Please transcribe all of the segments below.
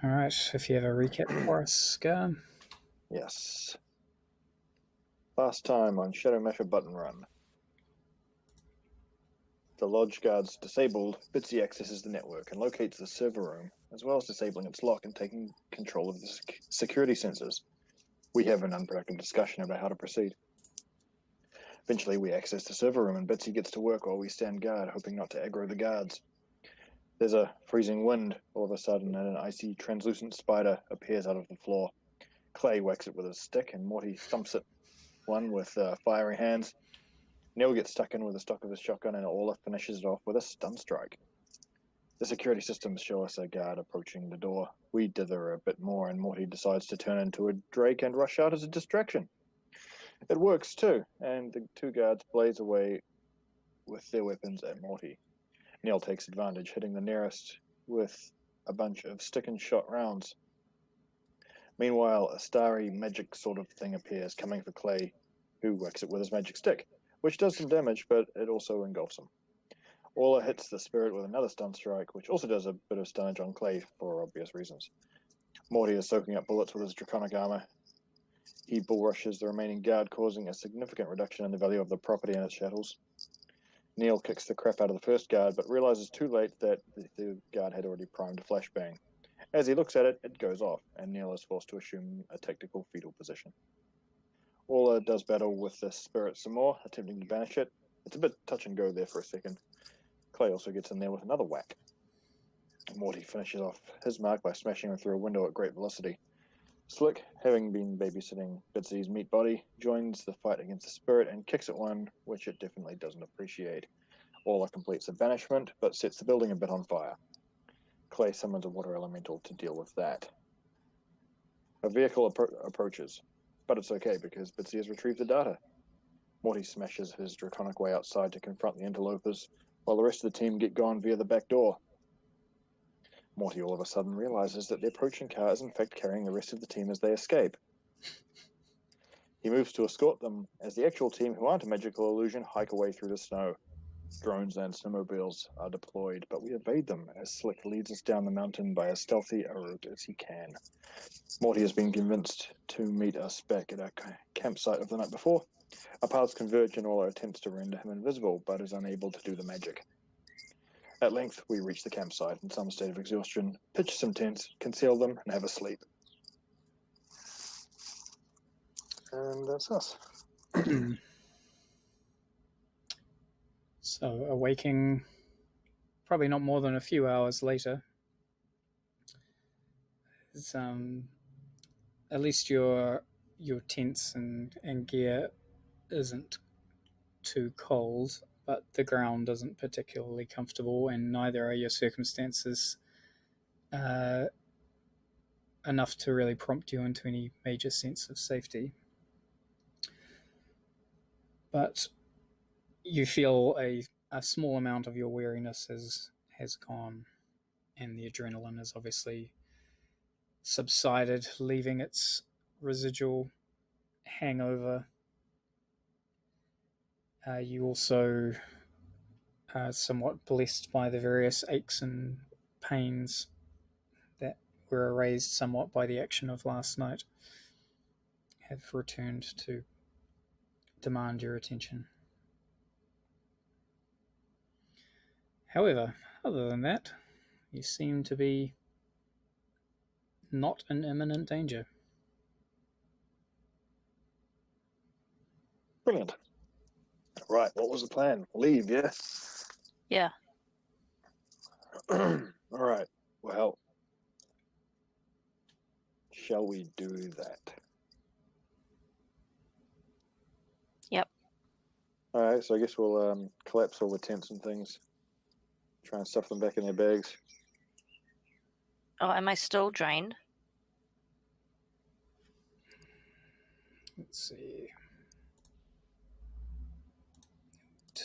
Alright, if you have a recap for us, Scar. Yes. Last time on Shadowrunner Button Run. The lodge guard's disabled, Bitsy accesses the network and locates the server room, as well as disabling its lock and taking control of the security sensors. We have an unproductive discussion about how to proceed. Eventually, we access the server room and Bitsy gets to work while we stand guard, hoping not to aggro the guards. There's a freezing wind all of a sudden, and an icy, translucent spider appears out of the floor. Clay whacks it with a stick, and Morty thumps it one with fiery hands. Neel gets stuck in with the stock of his shotgun, and Orla finishes it off with a stun strike. The security systems show us a guard approaching the door. We dither a bit more, and Morty decides to turn into a drake and rush out as a distraction. It works too, and the two guards blaze away with their weapons at Morty. Neel takes advantage, hitting the nearest with a bunch of stick-and-shot rounds. Meanwhile, a starry magic sort of thing appears, coming for Clay, who whacks it with his magic stick, which does some damage, but it also engulfs him. Orla hits the spirit with another stun strike, which also does a bit of stunnage on Clay for obvious reasons. Morty is soaking up bullets with his draconic armor. He bull rushes the remaining guard, causing a significant reduction in the value of the property and its chattels. Neel kicks the crap out of the first guard, but realizes too late that the guard had already primed a flashbang. As he looks at it, it goes off, and Neel is forced to assume a tactical fetal position. Orla does battle with the spirit some more, attempting to banish it. It's a bit touch and go there for a second. Clay also gets in there with another whack. Morty finishes off his mark by smashing him through a window at great velocity. Slick, having been babysitting Bitsy's meat body, joins the fight against the spirit and kicks at one, which it definitely doesn't appreciate. Orla completes the banishment, but sets the building a bit on fire. Clay summons a water elemental to deal with that. A vehicle approaches, but it's okay because Bitsy has retrieved the data. Morty smashes his draconic way outside to confront the interlopers, while the rest of the team get gone via the back door. Morty all of a sudden realizes that the approaching car is in fact carrying the rest of the team as they escape. He moves to escort them as the actual team, who aren't a magical illusion, hike away through the snow. Drones and snowmobiles are deployed, but we evade them as Slick leads us down the mountain by as stealthy a route as he can. Morty has been convinced to meet us back at our campsite of the night before. Our paths converge and Orla attempts to render him invisible, but is unable to do the magic. At length, we reach the campsite in some state of exhaustion, pitch some tents, conceal them, and have a sleep. And that's us. So, awaking probably not more than a few hours later. At least your tents and gear isn't too cold, but the ground isn't particularly comfortable, and neither are your circumstances enough to really prompt you into any major sense of safety. But you feel a small amount of your weariness has gone, and the adrenaline has obviously subsided, leaving its residual hangover. You also are somewhat blessed by the various aches and pains that were erased somewhat by the action of last night, have returned to demand your attention. However, other than that, you seem to be not in imminent danger. Brilliant. Right, what was the plan? Leave, yeah? Yeah. All right, well, shall we do that? Yep. All right, so I guess we'll collapse all the tents and things, try and stuff them back in their bags. Oh, am I still drained? Let's see.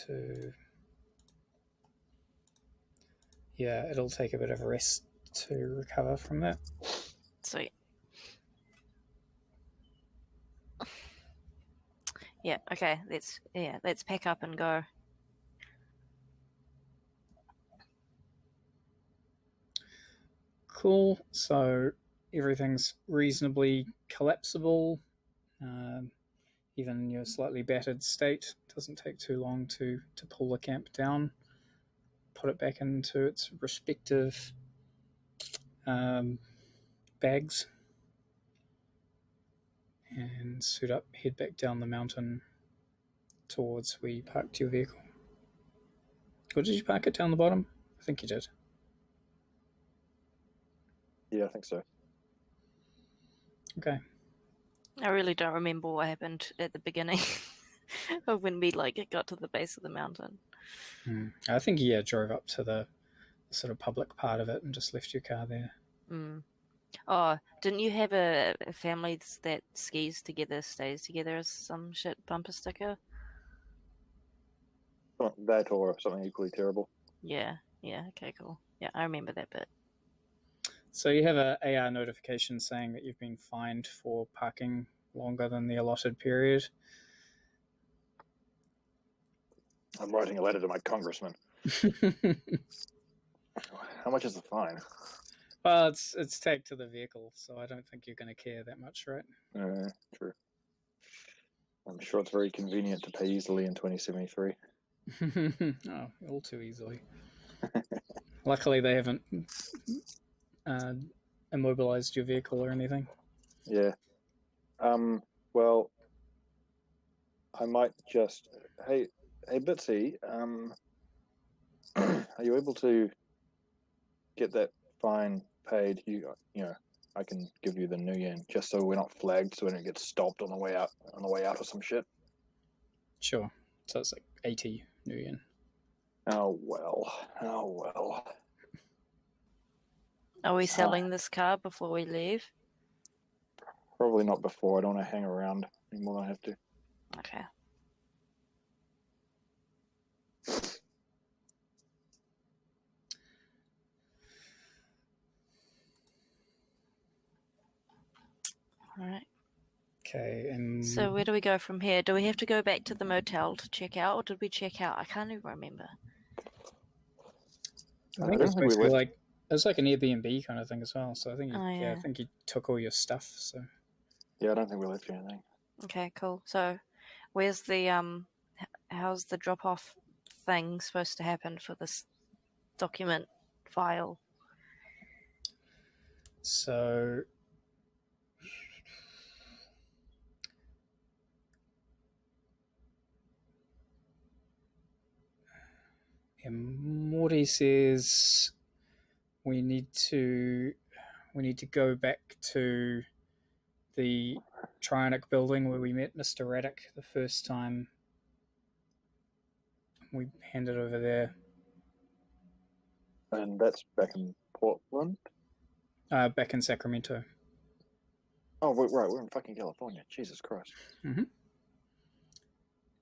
2. Yeah, it'll take a bit of a rest to recover from that. Sweet. Yeah, okay, let's pack up and go. Cool. So everything's reasonably collapsible. Even in your slightly battered state, it doesn't take too long to pull the camp down, put it back into its respective bags, and suit up, head back down the mountain towards where you parked your vehicle. Or did you park it down the bottom? I think you did. Yeah, I think so. Okay. I really don't remember what happened at the beginning of when we got to the base of the mountain. I think you drove up to the sort of public part of it and just left your car there. Oh, didn't you have a family that skis together, stays together as some shit bumper sticker? That or something equally terrible. Yeah, okay, cool. Yeah, I remember that bit. So you have a AR notification saying that you've been fined for parking longer than the allotted period. I'm writing a letter to my congressman. How much is the fine? Well, it's tagged to the vehicle, so I don't think you're going to care that much, right? True. I'm sure it's very convenient to pay easily in 2073. Oh, all too easily. Luckily, they haven't immobilized your vehicle or anything. Yeah. Well, I might just... Hey, Bitsy, are you able to get that fine paid? You know, I can give you the new yen just so we're not flagged, so we don't get stopped on the way out or some shit. Sure. So it's like 80 new yen. Oh well. Are we selling this car before we leave? Probably not before. I don't want to hang around any more than I have to. Okay. All right. Okay, and So where do we go from here? Do we have to go back to the motel to check out, or did we check out? I can't even remember. I think it's basically like it's like an Airbnb kind of thing as well. So I think yeah. I think you took all your stuff. So yeah, I don't think we left you anything. Okay, cool. So where's the how's the drop off thing supposed to happen for this document file? So Morty says we need to go back to the Trionic building where we met Mr. Raddick the first time. We handed over there. And that's back in Portland? Back in Sacramento. Oh, right, we're in fucking California. Jesus Christ. Mm-hmm.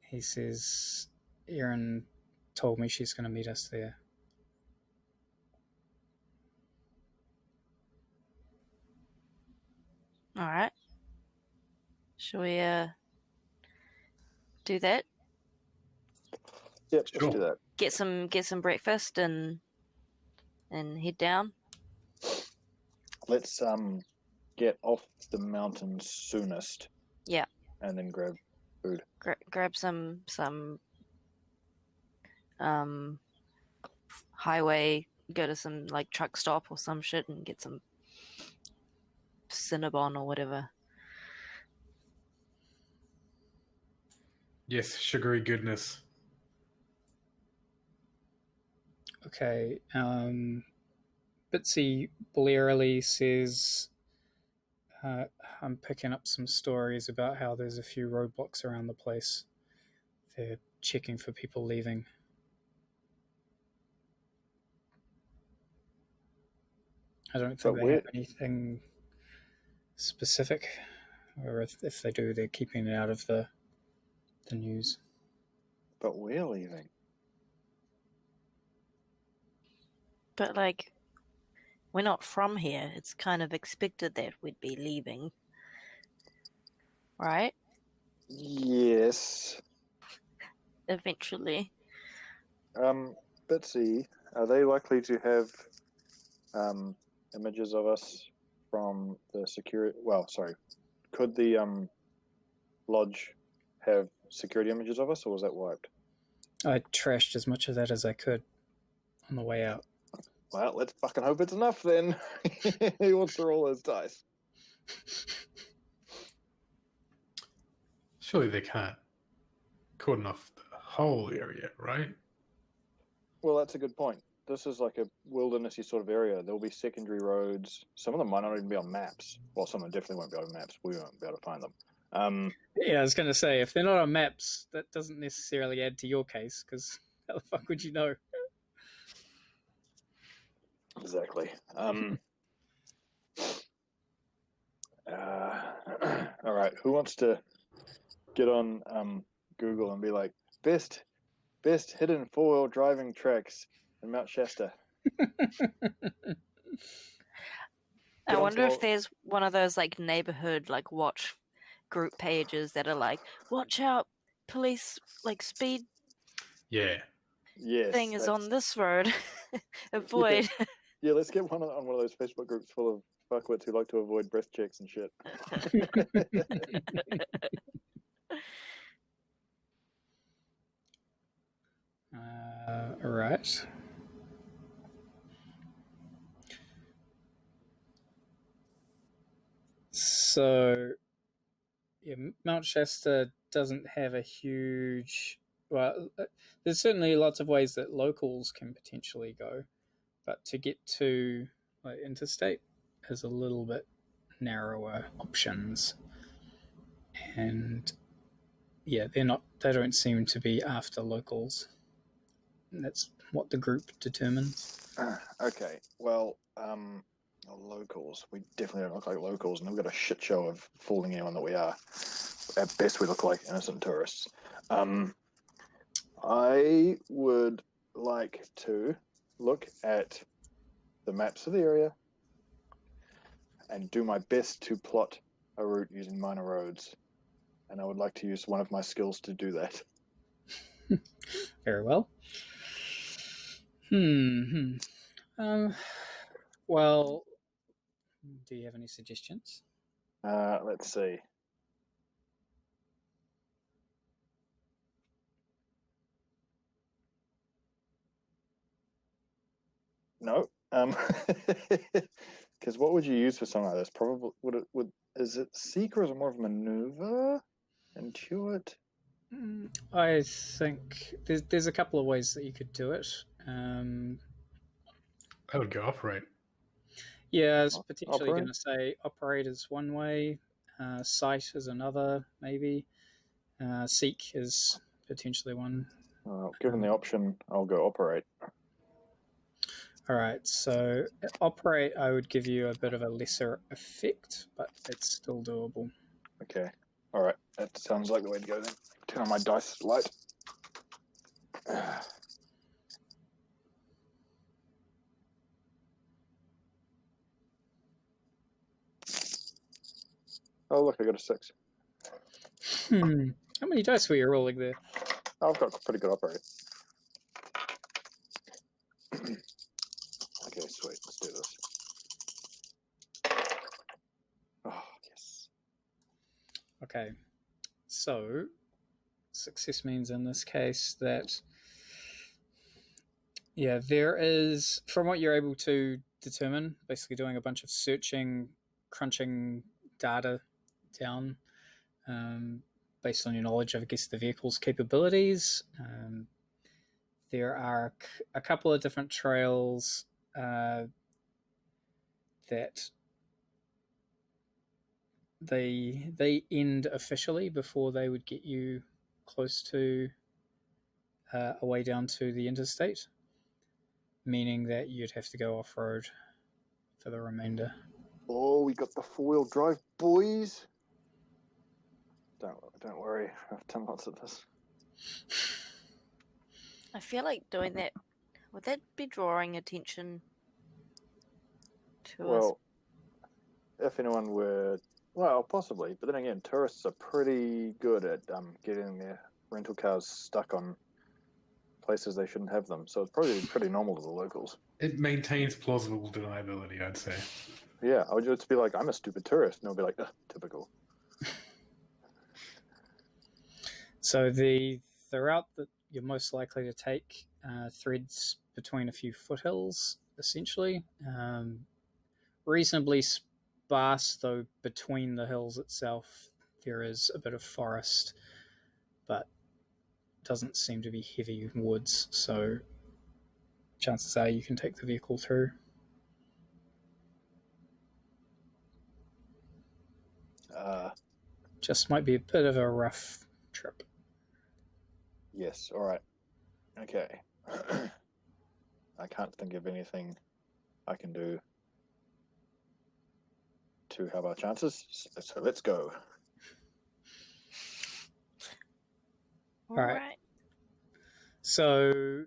He says Erin told me she's going to meet us there. All right. Shall we do that? Yep, sure. Let's do that. Get some breakfast and head down. Let's get off the mountain soonest. Yeah. And then grab food. Grab some highway, go to some truck stop or some shit and get some Cinnabon or whatever. Yes, sugary goodness. Okay. Bitsy blearily says, I'm picking up some stories about how there's a few roadblocks around the place. They're checking for people leaving. I don't think they have anything specific, or if they do, they're keeping it out of the news. But we're leaving. But we're not from here. It's kind of expected that we'd be leaving, right? Yes. Eventually. Bitsy, are they likely to have images of us from the security? Well, sorry. Could the lodge have security images of us, or was that wiped? I trashed as much of that as I could on the way out. Well, let's fucking hope it's enough then. He wants to roll his dice. Surely they can't cordon off the whole area, right? Well, that's a good point. This is like a wildernessy sort of area. There'll be secondary roads. Some of them might not even be on maps. Well, some of them definitely won't be on maps. We won't be able to find them. Yeah, I was going to say, if they're not on maps, that doesn't necessarily add to your case, because how the fuck would you know? Exactly. All right. Who wants to get on Google and be like, best hidden four-wheel driving tracks in Mount Shasta? I wonder if there's one of those like neighborhood like watch group pages that are like, watch out, police like speed Yeah. Yes, thing is on this road. Avoid. Yeah, let's get one on one of those Facebook groups full of fuckwits who like to avoid breath checks and shit. All right. So, yeah, Mount Shasta doesn't have a huge. Well, there's certainly lots of ways that locals can potentially go, but to get to interstate is a little bit narrower options, and yeah, they don't seem to be after locals. And that's what the group determines. Okay, well, locals. We definitely don't look like locals, and we've got a shit show of fooling anyone that we are. At best, we look like innocent tourists. I would like to look at the maps of the area and do my best to plot a route using minor roads. And I would like to use one of my skills to do that. Very well. Well, do you have any suggestions? Let's see. No. Because what would you use for something like this? Probably is it seek, or is it more of a maneuver? Intuit? I think there's a couple of ways that you could do it. I would go operate. Yeah, I was potentially going to say operate is one way, sight is another, maybe. Seek is potentially one. Given the option, I'll go operate. All right, so operate, I would give you a bit of a lesser effect, but it's still doable. Okay. All right, that sounds like the way to go then. Turn on my dice light. Oh, look, I got a 6. How many dice were you rolling there? I've got a pretty good operate. Okay, sweet. Let's do this. Oh, yes. Okay, so success means in this case that, yeah, there is, from what you're able to determine, basically doing a bunch of searching, crunching data down based on your knowledge of, I guess, the vehicle's capabilities. There are a couple of different trails that they end officially before they would get you close to a way down to the interstate, meaning that you'd have to go off-road for the remainder. Oh, we got the 4-wheel drive, boys. Don't worry, I've done lots of this. I feel like doing that, would that be drawing attention to us? Well, if anyone were, well, possibly, but then again, tourists are pretty good at getting their rental cars stuck on places they shouldn't have them, so it's probably pretty normal to the locals. It maintains plausible deniability, I'd say. Yeah, I would just be like, I'm a stupid tourist, and they'll be like, typical. So the route that you're most likely to take threads between a few foothills, essentially. Reasonably sparse, though between the hills itself there is a bit of forest, but doesn't seem to be heavy woods, so chances are you can take the vehicle through. Just might be a bit of a rough trip. Yes, alright. Okay. I can't think of anything I can do to help our chances, so let's go. All right. So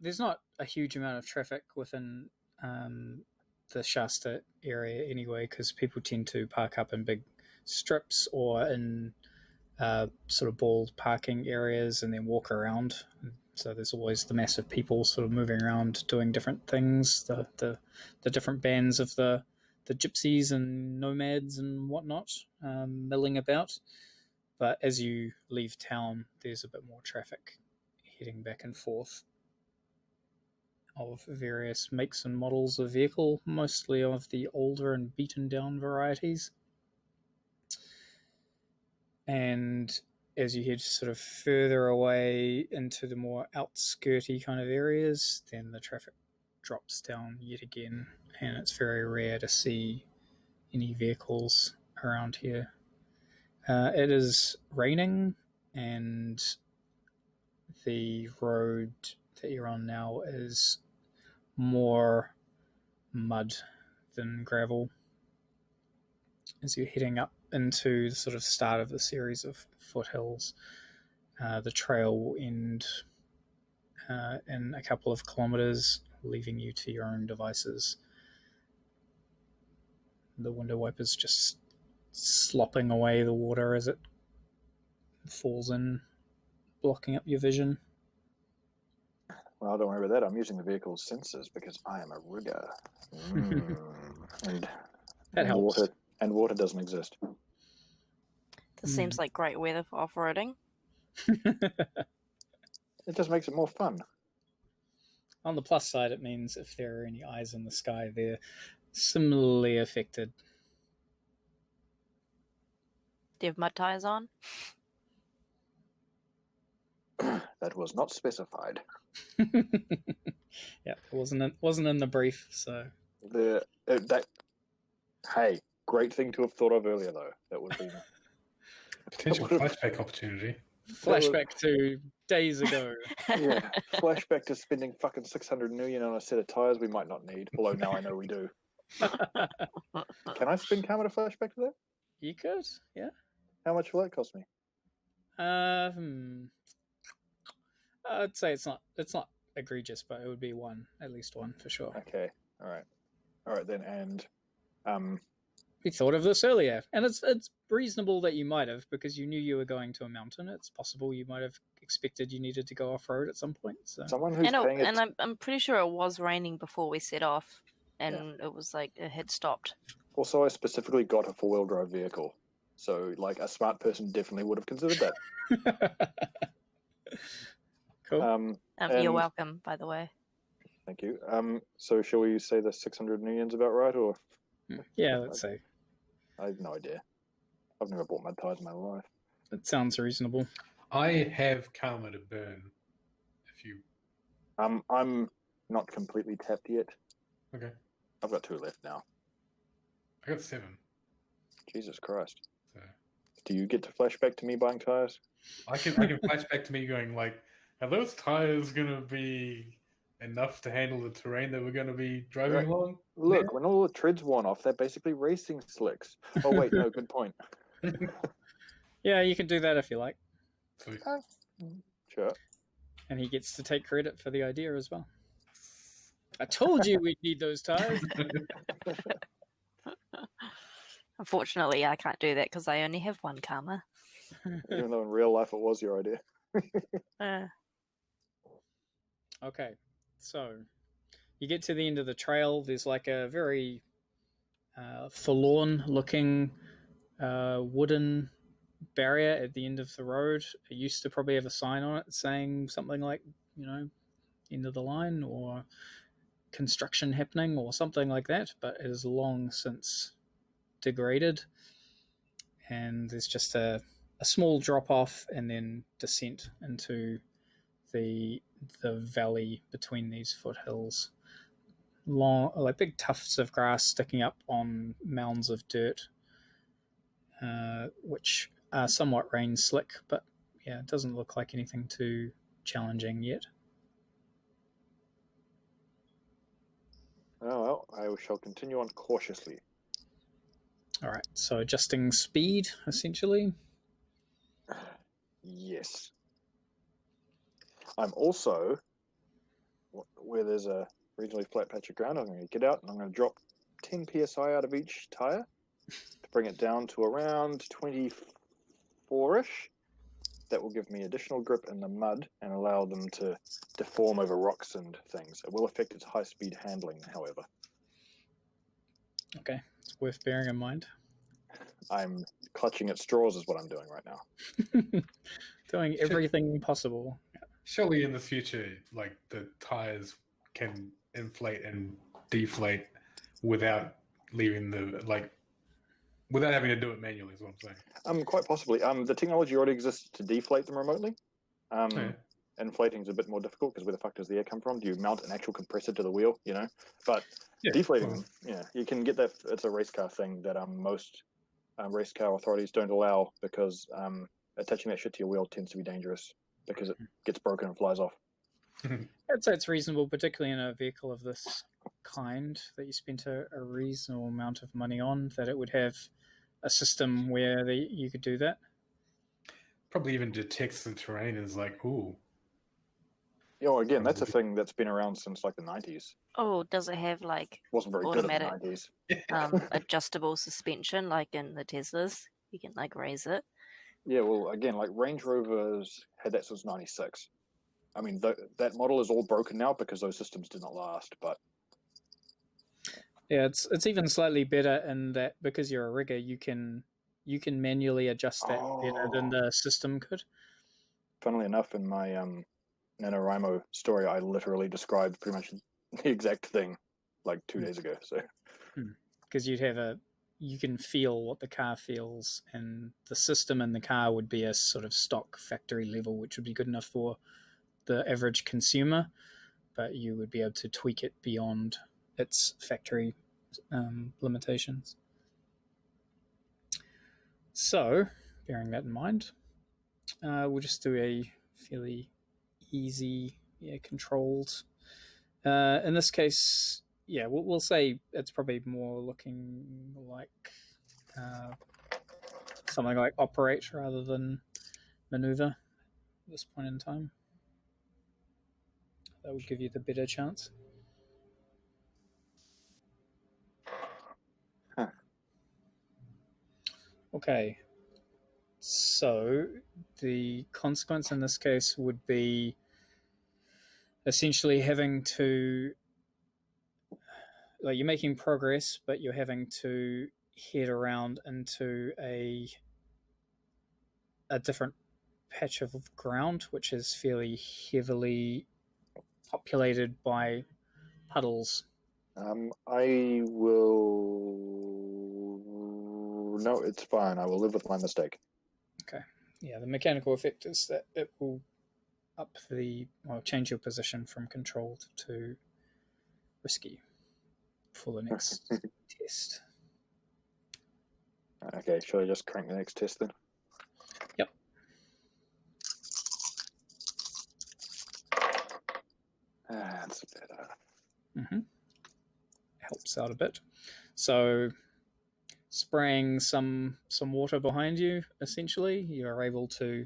there's not a huge amount of traffic within the Shasta area anyway, because people tend to park up in big strips or in sort of bald parking areas and then walk around. So there's always the mass of people sort of moving around doing different things, the different bands of the gypsies and nomads and whatnot milling about. But as you leave town, there's a bit more traffic heading back and forth of various makes and models of vehicle, mostly of the older and beaten down varieties. And as you head sort of further away into the more outskirty kind of areas, then the traffic drops down yet again, and it's very rare to see any vehicles around here. It is raining, and the road that you're on now is more mud than gravel. As you're heading up into the sort of start of the series of foothills, the trail will end in a couple of kilometers, leaving you to your own devices. The window wipers just slopping away the water as it falls in, blocking up your vision. Well, don't worry about that. I'm using the vehicle's sensors because I am a rigger. That helps. Water doesn't exist. This seems like great weather for off-roading. It just makes it more fun. On the plus side, it means if there are any eyes in the sky, they're similarly affected. Do you have mud tires on? That was not specified. Yeah, it wasn't in the brief, so... Hey, great thing to have thought of earlier, though. That would be... Potential flashback opportunity. Flashback to days ago. Yeah, flashback to spending fucking 600 million on a set of tires we might not need, although now I know we do. Can I spend Karma to flashback to that? You could, yeah. How much will that cost me? I'd say it's not egregious, but it would be at least one for sure. Okay, all right then. And we thought of this earlier, and it's reasonable that you might have, because you knew you were going to a mountain. It's possible you might have expected you needed to go off road at some point. So someone who's I'm pretty sure it was raining before we set off, and it was like it had stopped. Also, I specifically got a 4-wheel drive vehicle, so like a smart person definitely would have considered that. Cool. You're welcome, by the way. Thank you. So shall we say the 600 million's about right, or? Yeah, let's say. I have no idea. I've never bought mud tires in my life. That sounds reasonable. I have Karma to burn. If you... I'm not completely tapped yet. Okay. I've got 2 left now. I got 7. Jesus Christ. So... Do you get to flashback to me buying tires? I can flashback to me going like, are those tires gonna be enough to handle the terrain that we're gonna be driving along? Look, when all the treads worn off, they're basically racing slicks. Oh wait, no, good point. Yeah, you can do that if you like. Sure. And he gets to take credit for the idea as well. I told you we'd need those tires. Unfortunately, I can't do that because I only have 1 Karma. Even though in real life it was your idea. Okay, so you get to the end of the trail. There's like a very forlorn-looking wooden barrier at the end of the road. It used to probably have a sign on it saying something like, end of the line or construction happening or something like that, but it is long since degraded. And there's just a small drop-off and then descent into the valley between these foothills. Long, like big tufts of grass sticking up on mounds of dirt, which are somewhat rain slick, but yeah, it doesn't look like anything too challenging yet. Oh, well, I shall continue on cautiously. All right, so adjusting speed, essentially. Yes. I'm also, where there's a reasonably flat patch of ground, I'm going to get out and I'm going to drop 10 psi out of each tire to bring it down to around 24-ish. That will give me additional grip in the mud and allow them to deform over rocks and things. It will affect its high-speed handling, however. Okay, it's worth bearing in mind. I'm clutching at straws is what I'm doing right now. Doing everything possible. Surely in the future, like, the tires can inflate and deflate without leaving without having to do it manually, is what I'm saying. Quite possibly. The technology already exists to deflate them remotely. Yeah. Inflating is a bit more difficult because where the fuck does the air come from? Do you mount an actual compressor to the wheel? But Yeah, deflating well, them, you can get that. It's a race car thing that most race car authorities don't allow because attaching that shit to your wheel tends to be dangerous because it gets broken and flies off. I'd say it's reasonable, particularly in a vehicle of this kind that you spent a reasonable amount of money on, that it would have a system where you could do that. probably even detects the terrain and is like, ooh. Again, that's a thing that's been around since like the 90s. Oh, does it have like Wasn't very automatic good in the 90s. adjustable suspension like in the Teslas? You can like raise it. Yeah, well, again, like Range Rovers had that since 96. I mean, that model is all broken now because those systems did not last, but... Yeah, it's even slightly better in that because you're a rigger, you can manually adjust that better than the system could. Funnily enough, in my NaNoWriMo story, I literally described pretty much the exact thing like 2 days ago. So, because you can feel what the car feels, and the system in the car would be a sort of stock factory level, which would be good enough for the average consumer, but you would be able to tweak it beyond its factory limitations. So, bearing that in mind, we'll just do a fairly easy, controlled. In this case, we'll say it's probably more looking like something like operate rather than maneuver at this point in time. That would give you the better chance. Okay. So the consequence in this case would be essentially having to, like, you're making progress, but you're having to head around into a different patch of ground, which is fairly heavily populated by puddles. I will... No, it's fine. I will live with my mistake. Okay. Yeah, the mechanical effect is that it will change your position from controlled to risky for the next test. Okay, shall I just crank the next test then? Yep. That's better. Helps out a bit. So, spraying some water behind you, essentially, you are able to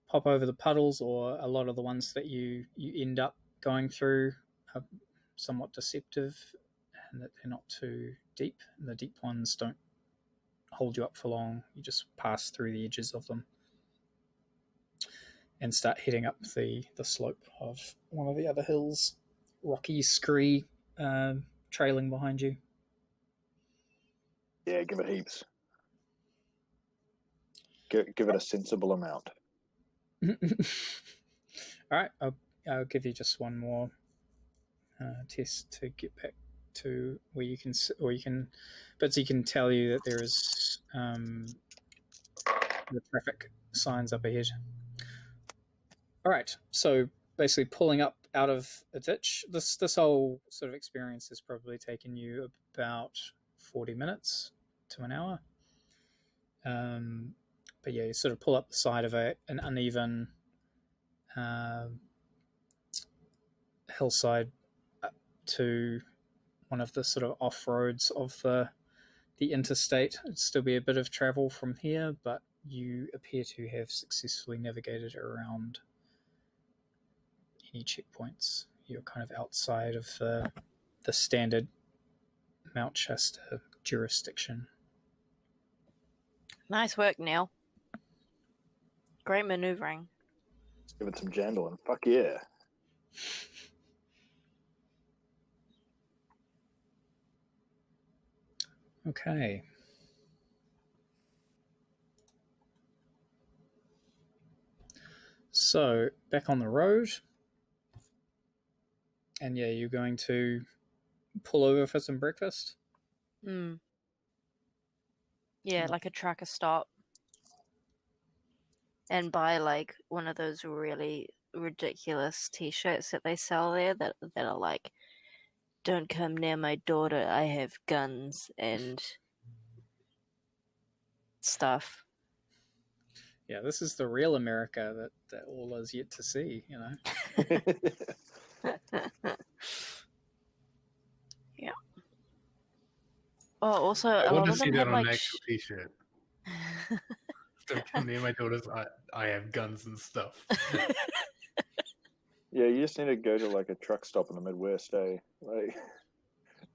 pop over the puddles, or a lot of the ones that you end up going through are somewhat deceptive, and that they're not too deep. And the deep ones don't hold you up for long. You just pass through the edges of them. and start heading up the slope of one of the other hills. Rocky scree trailing behind you. Yeah, give it heaps. Give it a sensible amount. All right, I'll give you just one more test to get back to where you can, Bitsy can tell you that there is the traffic signs up ahead. All right, so basically pulling up out of a ditch. This whole sort of experience has probably taken you about 40 minutes to an hour. But yeah, you sort of pull up the side of an uneven hillside up to one of the sort of off roads of the interstate. It'd still be a bit of travel from here, but you appear to have successfully navigated around any checkpoints. You're kind of outside of the standard Mount Shasta jurisdiction. Nice work, Neel. Great maneuvering. Let's give it some jandling. Fuck yeah. Okay. So, back on the road. And yeah, you're going to pull over for some breakfast? Yeah, like a trucker stop. And buy like one of those really ridiculous t-shirts that they sell there that are like, "Don't come near my daughter, I have guns," and stuff. Yeah, this is the real America that all is yet to see, you know. Yeah. Oh, also, I a want lot to of see them that have on like an actual t-shirt. Don't come near my daughters. I have guns and stuff. Yeah, you just need to go to like a truck stop in the Midwest, eh? Like,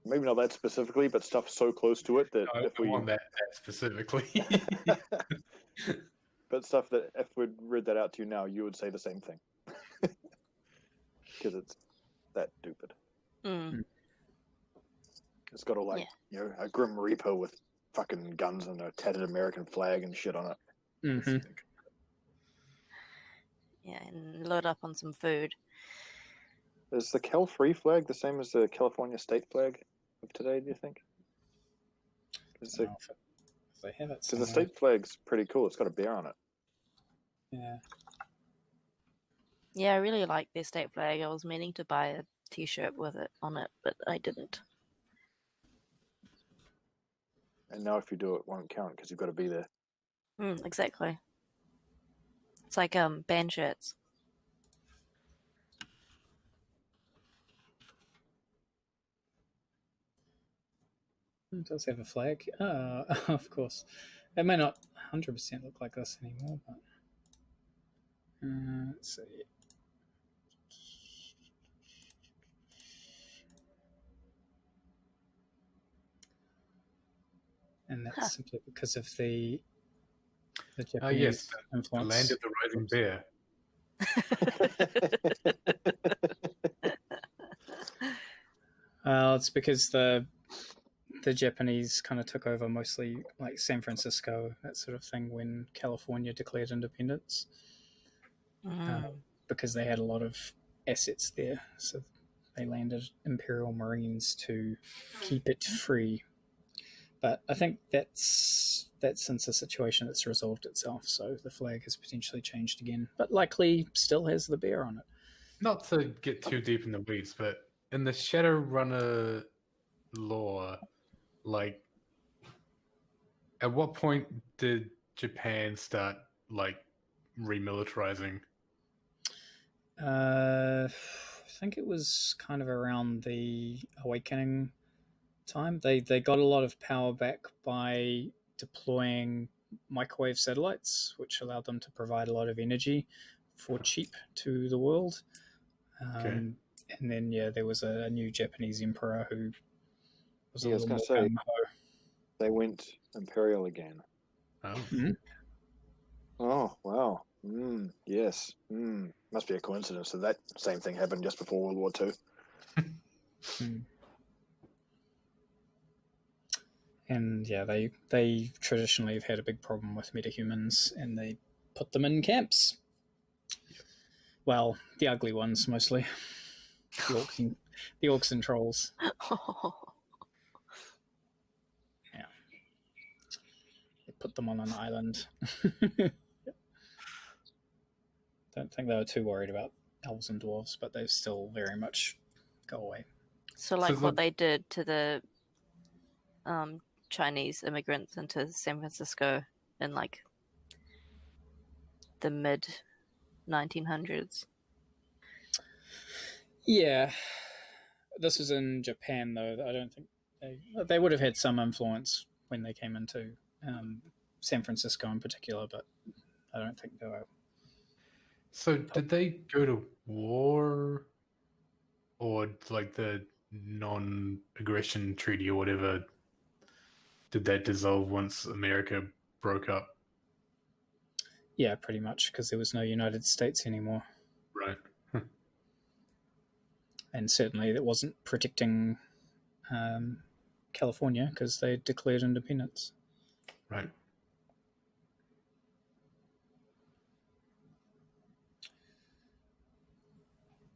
maybe not that specifically, but stuff so close to it that I want that specifically. But stuff that if we'd read that out to you now, you would say the same thing. Because it's that stupid. It's got all like, a Grim Reaper with fucking guns and a tattered American flag and shit on it. Mm-hmm. Yeah, and load up on some food. Is the Cal Free flag the same as the California state flag of today, do you think? Because If they have it the state flag's pretty cool. It's got a bear on it. Yeah. Yeah, I really like their state flag. I was meaning to buy a t-shirt with it on it, but I didn't. And now if you do it, it won't count because you've got to be there. Exactly. It's like band shirts. It does have a flag. Of course. It may not 100% look like this anymore, but let's see. And that's simply because of the Japanese influence. The land of the rising bear. It's because the Japanese kind of took over mostly like San Francisco, that sort of thing, when California declared independence. Because they had a lot of assets there, so they landed Imperial Marines to keep it free. But I think that's since a situation that's resolved itself, so the flag has potentially changed again, but likely still has the bear on it. Not to get too deep in the weeds, but in the Shadowrunner lore, like, at what point did Japan start like remilitarizing? I think it was kind of around the Awakening time. They got a lot of power back by deploying microwave satellites, which allowed them to provide a lot of energy for cheap to the world. And then there was a new Japanese emperor who was a little more gung-ho. They went imperial again. Oh. Mm-hmm. Oh, wow. Yes. Must be a coincidence that same thing happened just before World War II. And yeah, they traditionally have had a big problem with metahumans, and they put them in camps. Well, the ugly ones mostly. The orcs and trolls. Yeah. They put them on an island. Don't think they were too worried about elves and dwarves, but they still very much go away. So like what they did to the Chinese immigrants into San Francisco in like the mid 1900s. Yeah, this was in Japan though. I don't think they would have had some influence when they came into San Francisco in particular, but I don't think they were. So did they go to war, or like the non-aggression treaty or whatever? Did that dissolve once America broke up? Yeah, pretty much, because there was no United States anymore. Right. And certainly it wasn't protecting California because they declared independence. Right.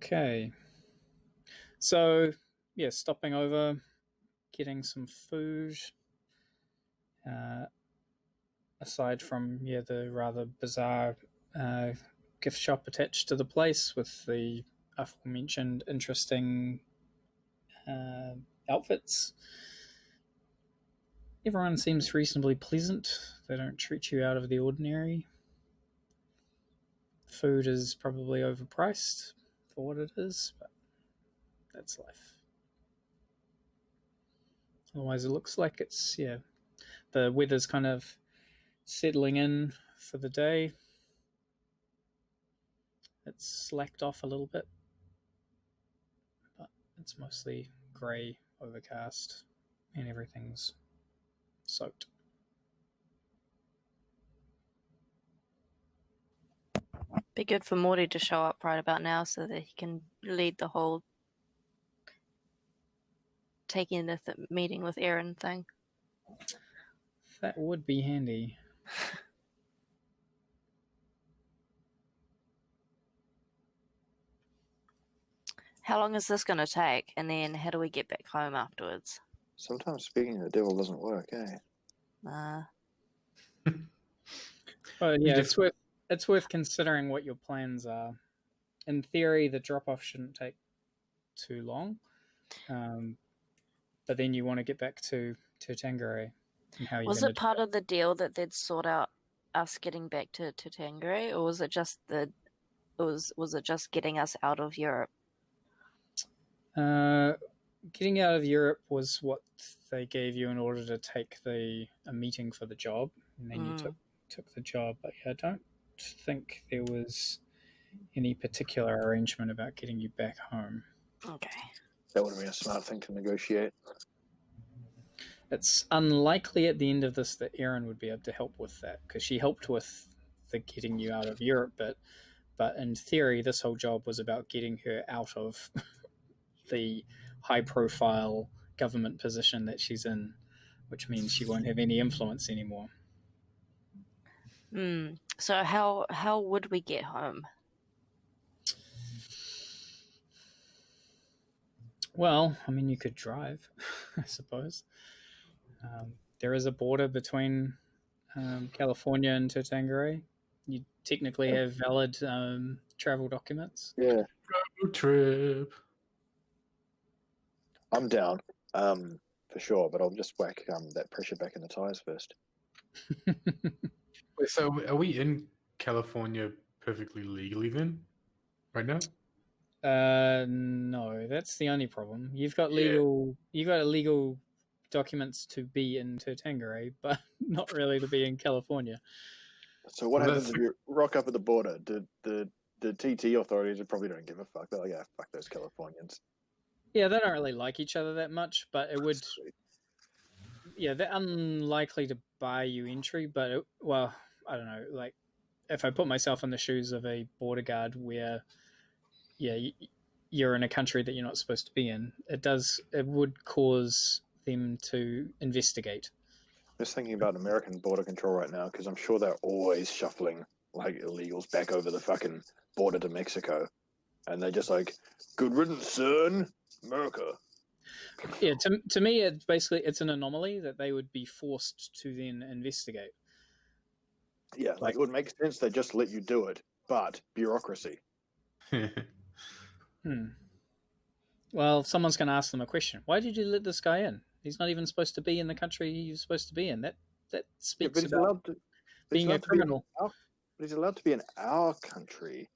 Okay. So, yeah, stopping over, getting some food. Aside from, the rather bizarre gift shop attached to the place with the aforementioned interesting outfits. Everyone seems reasonably pleasant. They don't treat you out of the ordinary. Food is probably overpriced for what it is, but that's life. Otherwise, it looks like it's, the weather's kind of settling in for the day. It's slacked off a little bit, but it's mostly grey, overcast, and everything's soaked. Be good for Morty to show up right about now so that he can lead the whole taking the meeting with Aaron thing. That would be handy. How long is this going to take? And then how do we get back home afterwards? Sometimes speaking to the devil doesn't work, eh? Well, yeah, it's worth considering what your plans are. In theory, the drop-off shouldn't take too long. But then you want to get back to Tangeray. Was it part of the deal that they'd sort out us getting back to Tangeray, or was it just was it just getting us out of Europe? Getting out of Europe was what they gave you in order to take a meeting for the job, and then you took the job. But I don't think there was any particular arrangement about getting you back home. Okay. That would have been a smart thing to negotiate. It's unlikely at the end of this that Erin would be able to help with that, because she helped with the getting you out of Europe bit, but in theory this whole job was about getting her out of the high-profile government position that she's in, which means she won't have any influence anymore. So how would we get home? Well, I mean, you could drive, I suppose. There is a border between California and Tangeray. You technically have valid travel documents. Yeah. Road trip. I'm down, for sure, but I'll just whack that pressure back in the tires first. Wait, so are we in California perfectly legally then, right now? No, that's the only problem. You've got legal documents to be in Tangeray, but not really to be in California. So what happens if you rock up at the border? The TT authorities probably don't give a fuck. They're like, yeah, fuck those Californians. Yeah, they don't really like each other that much, but it would... Sweet. Yeah, they're unlikely to buy you entry, but, I don't know, like, if I put myself in the shoes of a border guard where, you're in a country that you're not supposed to be in, it would cause them to investigate. Just thinking about American border control right now, because I'm sure they're always shuffling like illegals back over the fucking border to Mexico, and they're just like, "Good riddance, son, America." Yeah, to me, it's an anomaly that they would be forced to then investigate. Yeah, like it would make sense they just let you do it, but bureaucracy. Well, someone's going to ask them a question. Why did you let this guy in? He's not even supposed to be in the country he's supposed to be in. That speaks about being a criminal. But he's allowed to be in our country.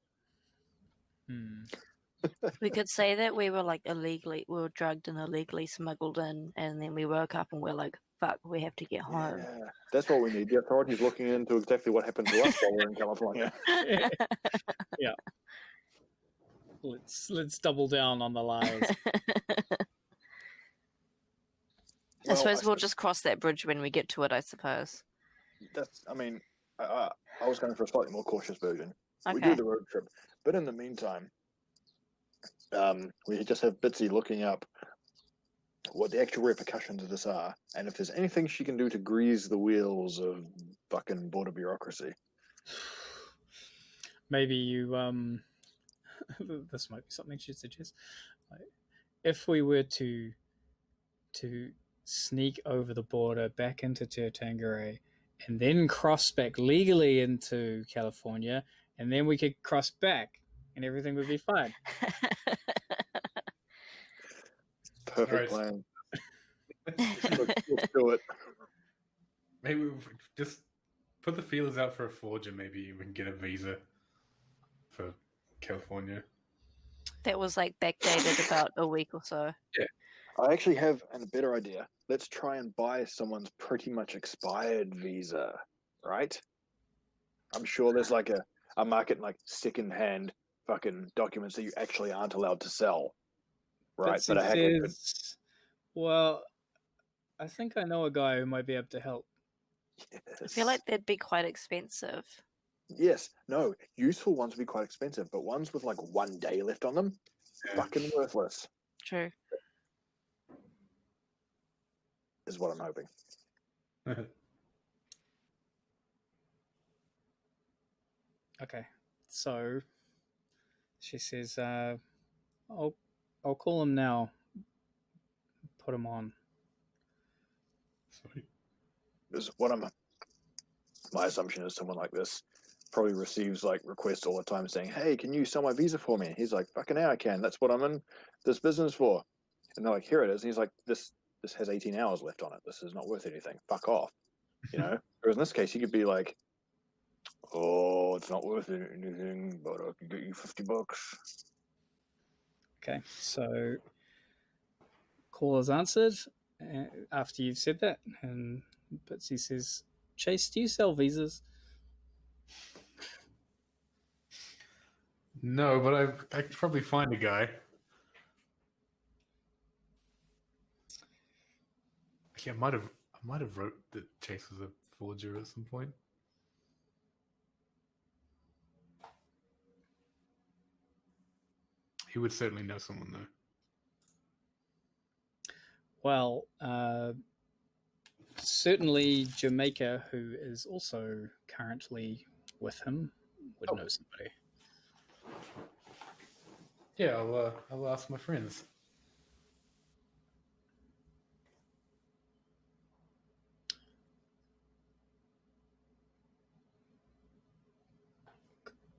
We could say that we were we were drugged and illegally smuggled in, and then we woke up and we're like, fuck, we have to get home. Yeah, that's what we need. The authorities looking into exactly what happened to us while we're in California. Yeah. Let's double down on the lies. I suppose we'll just cross that bridge when we get to it, I suppose. I was going for a slightly more cautious version. Okay. We do the road trip. But in the meantime, we just have Bitsy looking up what the actual repercussions of this are, and if there's anything she can do to grease the wheels of fucking border bureaucracy. Maybe you, this might be something she'd suggest. If we were to sneak over the border back into Tirtangere and then cross back legally into California, and then we could cross back and everything would be fine. Perfect plan. Let's do it. Maybe we just put the feelers out for a forger. Maybe we can get a visa for California. That was backdated about a week or so. Yeah. I actually have a better idea. Let's try and buy someone's pretty much expired visa, right? I'm sure there's a market in second-hand fucking documents that you actually aren't allowed to sell, right? But a hacker could. Well, I think I know a guy who might be able to help. Yes. I feel like that'd be quite expensive. Yes, no, useful ones would be quite expensive, but ones with 1 day left on them, fucking worthless. True. Is what I'm hoping. Okay, so she says, I'll call him now. Put him on. Sweet. Is what my assumption is someone like this probably receives requests all the time saying, "Hey, can you sell my visa for me?" He's like, "Fucking hell, I can. That's what I'm in this business for." And they're like, "Here it is." And he's like, "This has 18 hours left on it. This is not worth anything. Fuck off." Whereas in this case, he could be like, "Oh, it's not worth anything, but I can get you $50." Okay, so call is answered after you've said that, and Bitsy says, "Chase, do you sell visas?" No, but I could probably find a guy. Yeah, I might have wrote that Chase was a forger at some point. He would certainly know someone though. Well, certainly Jamaica, who is also currently with him, would know somebody. Yeah, I'll ask my friends.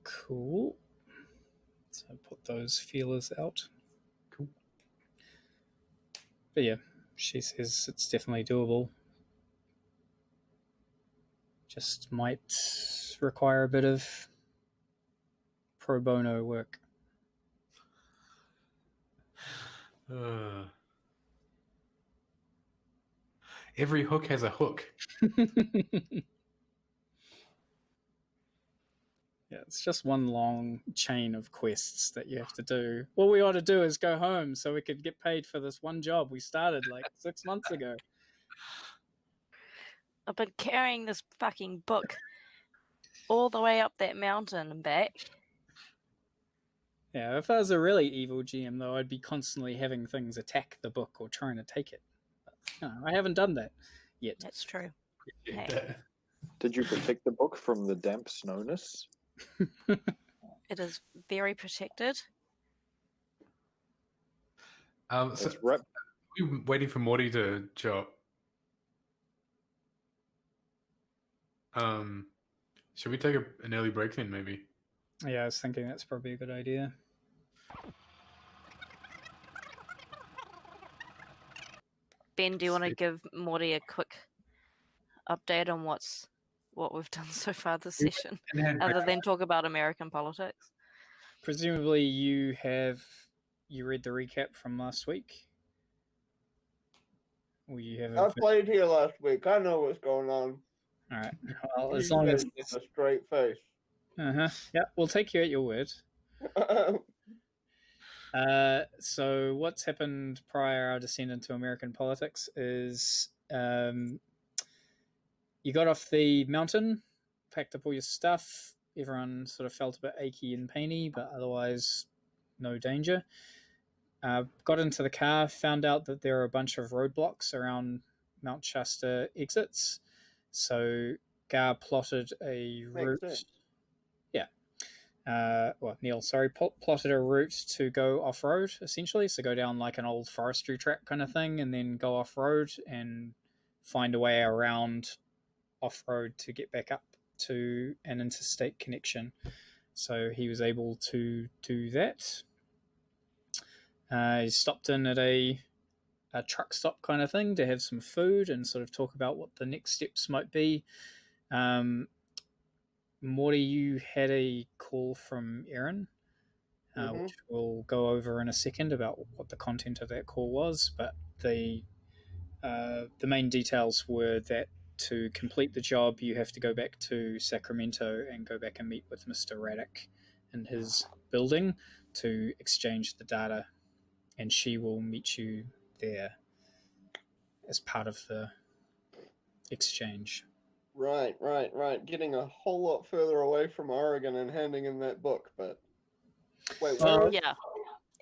Cool. So put those feelers out. Cool. But yeah, she says it's definitely doable. Just might require a bit of pro bono work. Every hook has a hook. Yeah, it's just one long chain of quests that you have to do. What we ought to do is go home so we could get paid for this one job we started 6 months ago. I've been carrying this fucking book all the way up that mountain and back. Yeah, if I was a really evil GM, though, I'd be constantly having things attack the book or trying to take it. But, I haven't done that yet. That's true. Yeah. Did you protect the book from the damp snowness? It is very protected. So It's wrapped. we're waiting for Morty to show up. Should we take an early break then, maybe? Yeah, I was thinking that's probably a good idea. Ben, do you want to give Morty a quick update on what we've done so far this session, other than talk about American politics? Presumably you read the recap from last week? Or you have I played here last week. I know what's going on. Alright. Well, You as long as... said it with a straight face. Uh-huh. Yeah, we'll take you at your word. So what's happened prior our descent into American politics is you got off the mountain, packed up all your stuff. Everyone sort of felt a bit achy and painy, but otherwise no danger. Got into the car, found out that there are a bunch of roadblocks around Mount Shasta exits. So Gar plotted a route. sense. Neel, plotted a route to go off-road, essentially. So go down like an old forestry track kind of thing and then go off-road and find a way around off-road to get back up to an interstate connection. So he was able to do that. He stopped in at a truck stop kind of thing to have some food and sort of talk about what the next steps might be. Morty, you had a call from Erin, which we'll go over in a second about what the content of that call was, but the main details were that to complete the job, you have to go back to Sacramento and go back and meet with Mr. Raddick in his building to exchange the data, and she will meet you there as part of the exchange. Right. Getting a whole lot further away from Oregon and handing in that book, but wait, where is Yeah.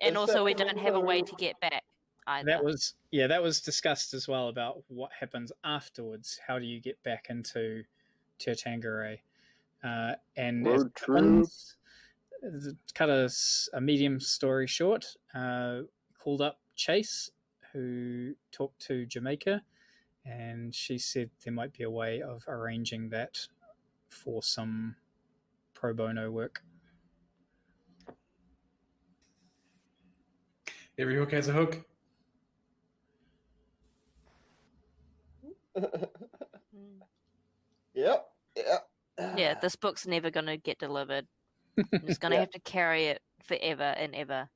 And also we don't have a way to get back either. That was discussed as well about what happens afterwards. How do you get back into Tangeray? And Road trip. Cut a medium story short, called up Chase, who talked to Jamaica, and she said there might be a way of arranging that for some pro bono work. Every hook has a hook. Yep. Yeah, this book's never going to get delivered. I'm just going to have to carry it forever and ever.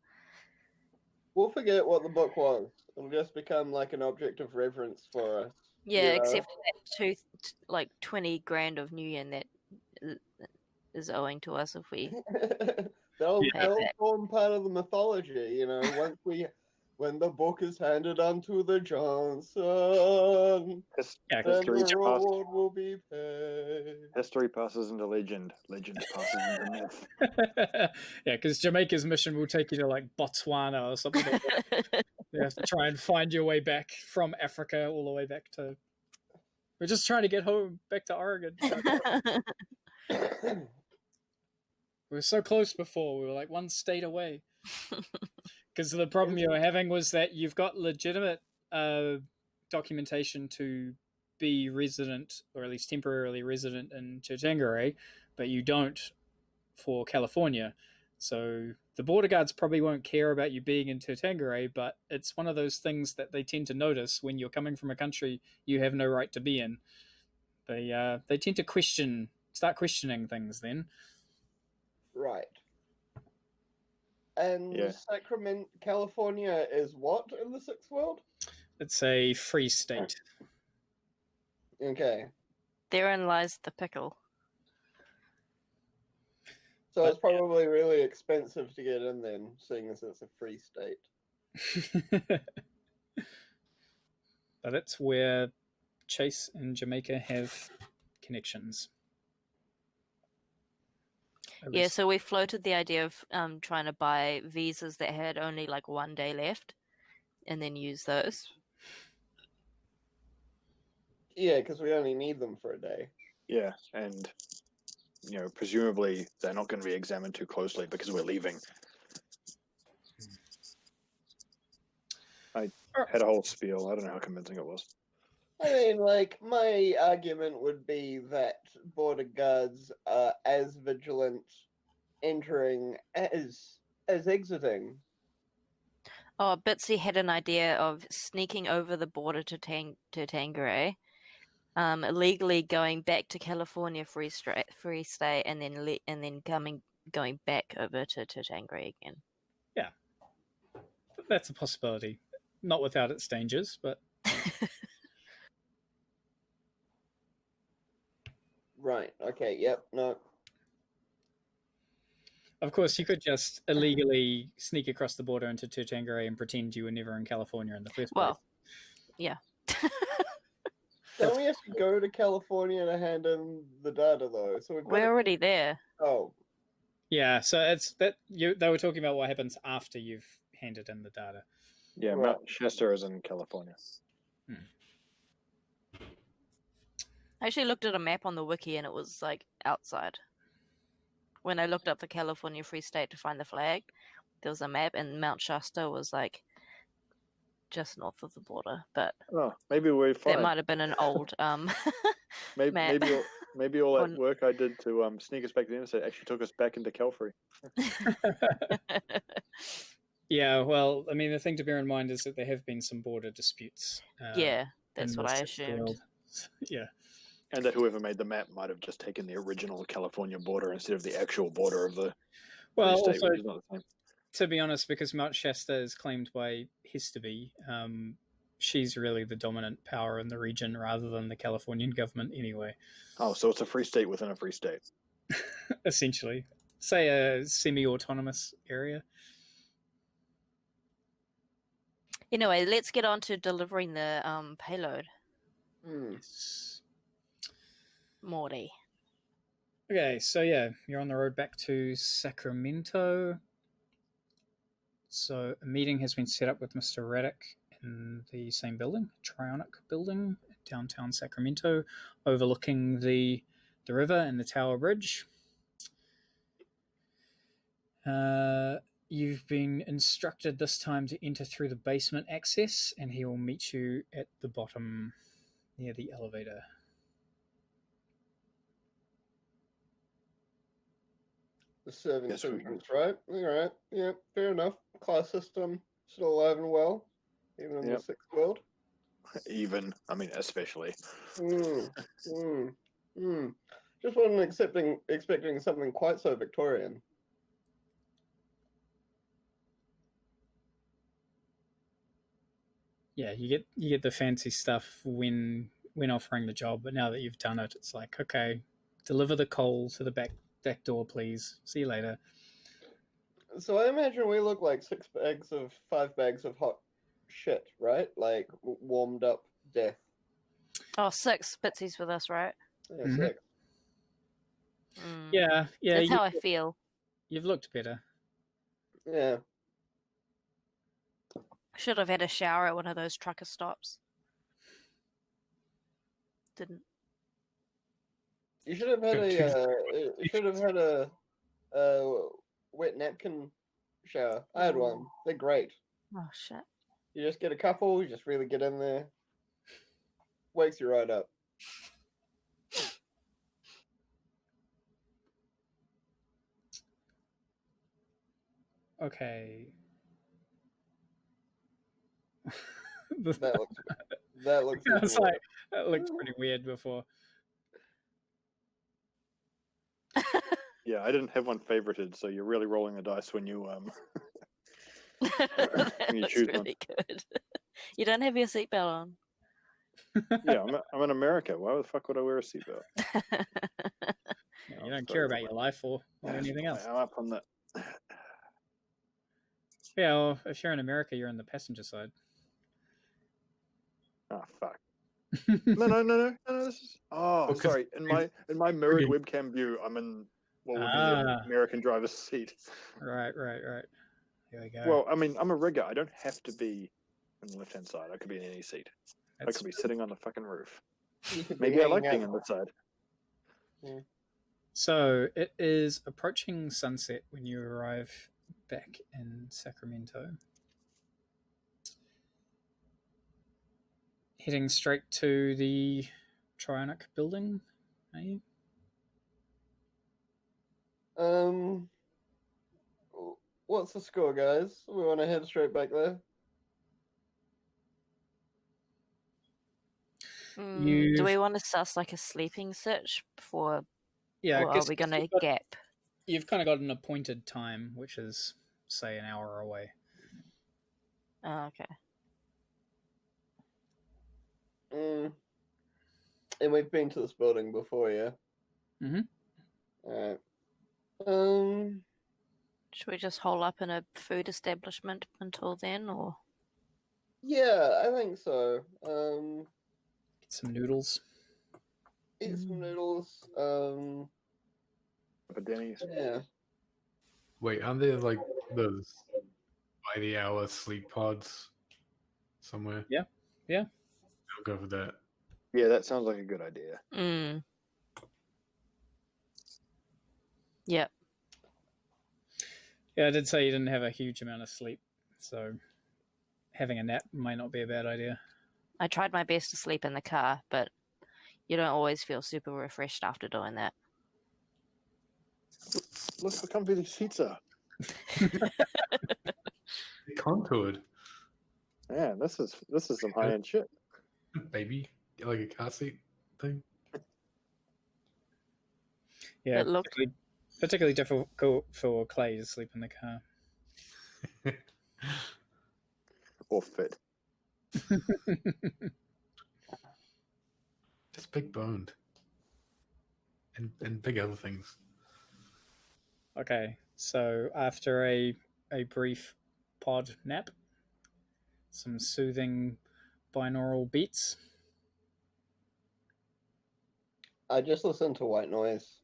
We'll forget what the book was. It'll just become like an object of reverence for us. Yeah, except for that 20 grand of New Yen that is owing to us if we... They'll pay back. form part of the mythology, when the book is handed unto the Johnson, then the reward will be paid. History passes into legend. Legend passes into myth. Yeah, because Jamaica's mission will take you to like Botswana or something like that. You have to try and find your way back from Africa all the way back to... We're just trying to get home, back to Oregon. We were so close before. We were like one state away. Because the problem you were having was that you've got legitimate documentation to be resident, or at least temporarily resident in Tangeray, but you don't for California. So the border guards probably won't care about you being in Tangeray, but it's one of those things that they tend to notice when you're coming from a country you have no right to be in. They tend to start questioning things then. Right. And Sacramento, California is what in the Sixth World? It's a free state. Okay. Therein lies the pickle. So it's probably really expensive to get in then, seeing as it's a free state. But it's where Chase and Jamaica have connections. Yeah, so we floated the idea of trying to buy visas that had only like 1 day left, and then use those. Yeah, because we only need them for a day. Yeah, and presumably they're not going to be examined too closely because we're leaving. I had a whole spiel. I don't know how convincing it was. I mean, like, my argument would be that border guards are as vigilant entering as exiting. Oh, Bitsy had an idea of sneaking over the border to Tanqueray, illegally going back to California free stay, and then going back over to Tanqueray again. Yeah, that's a possibility. Not without its dangers, but Right. Okay. Yep. No. of course you could just illegally sneak across the border into Tanqueray and pretend you were never in California in the first place. Well, yeah. Don't we have to go to California to hand in the data, though? So we're already there. Oh. Yeah, so it's that they were talking about what happens after you've handed in the data. Yeah, Right. Mount Shasta is in California. I actually looked at a map on the wiki and it was like outside. When I looked up the California Free State to find the flag, there was a map and Mount Shasta was like just north of the border. But maybe we're fine. that might have been an old maybe map. maybe all that work I did to sneak us back to the interstate actually took us back into Calfrey. Yeah, well, I mean, the thing to bear in mind is that there have been some border disputes. Yeah, that's what I assumed. Yeah. And that whoever made the map might have just taken the original California border instead of the actual border of the Well, state, also, which is not the same. To be honest, because Mount Shasta is claimed by Hester, she's really the dominant power in the region rather than the Californian government anyway. Oh, so it's a free state within a free state. Essentially. Say a semi-autonomous area. Anyway, let's get on to delivering the payload. Yes. Morty. Okay, so yeah, you're on the road back to Sacramento. So a meeting has been set up with Mr. Raddick in the same building, Trionic building, downtown Sacramento, overlooking the river and the Tower Bridge. You've been instructed this time to enter through the basement access, and he will meet you at the bottom near the elevator. The serving systems, right? All right. Yeah, fair enough. Class system still alive and well, even in the sixth world. Even, I mean, especially. Just wasn't expecting something quite so Victorian. Yeah, you get the fancy stuff when offering the job, but now that you've done it, it's like, okay, deliver the coal to the back door, please. See you later. So I imagine we look like 5 bags of hot shit, right? Like warmed up death. Oh, 6. Bitsy's with us, right? Yeah, 6. Yeah. That's how I feel. You've looked better. Yeah. Should have had a shower at one of those trucker stops. Didn't. You should have had a wet napkin shower. I had one. They're great. Oh shit. You just get a couple, you just really get in there. Wakes you right up. Okay. That looks I was like, that looked pretty weird before. Yeah, I didn't have one favorited, so you're really rolling the dice when you when you choose really one. Good. You don't have your seatbelt on. Yeah, I'm in America. Why the fuck would I wear a seatbelt? Yeah, you don't care about your life or anything else. I'm up on that. Yeah, well, if you're in America, you're on the passenger side. Oh fuck. No. This is. Oh, sorry. In my mirrored webcam view, I'm in what would be the American driver's seat. Right. Here we go. Well, I mean, I'm a rigger. I don't have to be on the left-hand side. I could be in any seat. I could be sitting on the fucking roof. Maybe I like being on that side. Yeah. So it is approaching sunset when you arrive back in Sacramento. Heading straight to the Trionic building, are you? What's the score, guys? We want to head straight back there. Do we want to suss like a sleeping search before? Yeah, or are we going to gap? You've kind of got an appointed time, which is, say, an hour away. Oh, okay. And we've been to this building before, yeah? Mm-hmm. Alright. Should we just hole up in a food establishment until then, or? Yeah, I think so. Get some noodles. Eat some noodles. For Denny's. Yeah. Wait, aren't there like those by the hour sleep pods somewhere? Yeah. I'll go for that. Yeah, that sounds like a good idea. Yep. Yeah, I did say you didn't have a huge amount of sleep, so having a nap might not be a bad idea. I tried my best to sleep in the car, but you don't always feel super refreshed after doing that. Look how comfy these seats are. Contoured. Man, this is some high-end shit. Baby, like a car seat thing. Yeah, It looked- particularly difficult for Clay to sleep in the car. Or fit. Just big boned. And big other things. Okay, so after a brief pod nap, some soothing binaural beats. I just listened to white noise.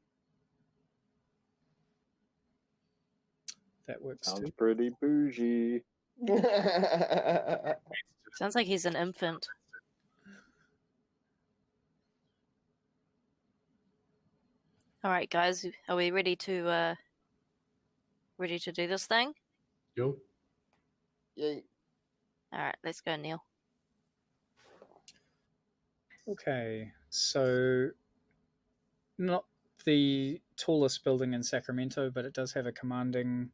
That works Sounds too. pretty bougie. Sounds like he's an infant. All right, guys, are we ready to do this thing? Yo. Yeah. All right, let's go, Neil. Okay, so not the tallest building in Sacramento, but it does have a commanding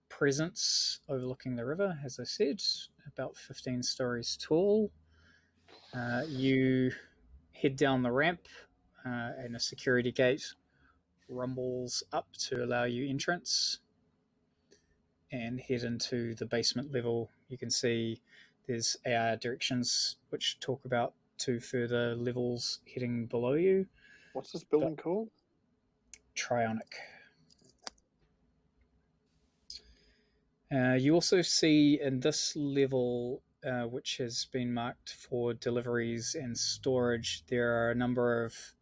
presence overlooking the river, as I said, about 15 stories tall. You head down the ramp and a security gate rumbles up to allow you entrance and head into the basement level. You can see there's directions which talk about 2 further levels heading below you. What's this building called? Trionic. You also see in this level, which has been marked for deliveries and storage, there are a number of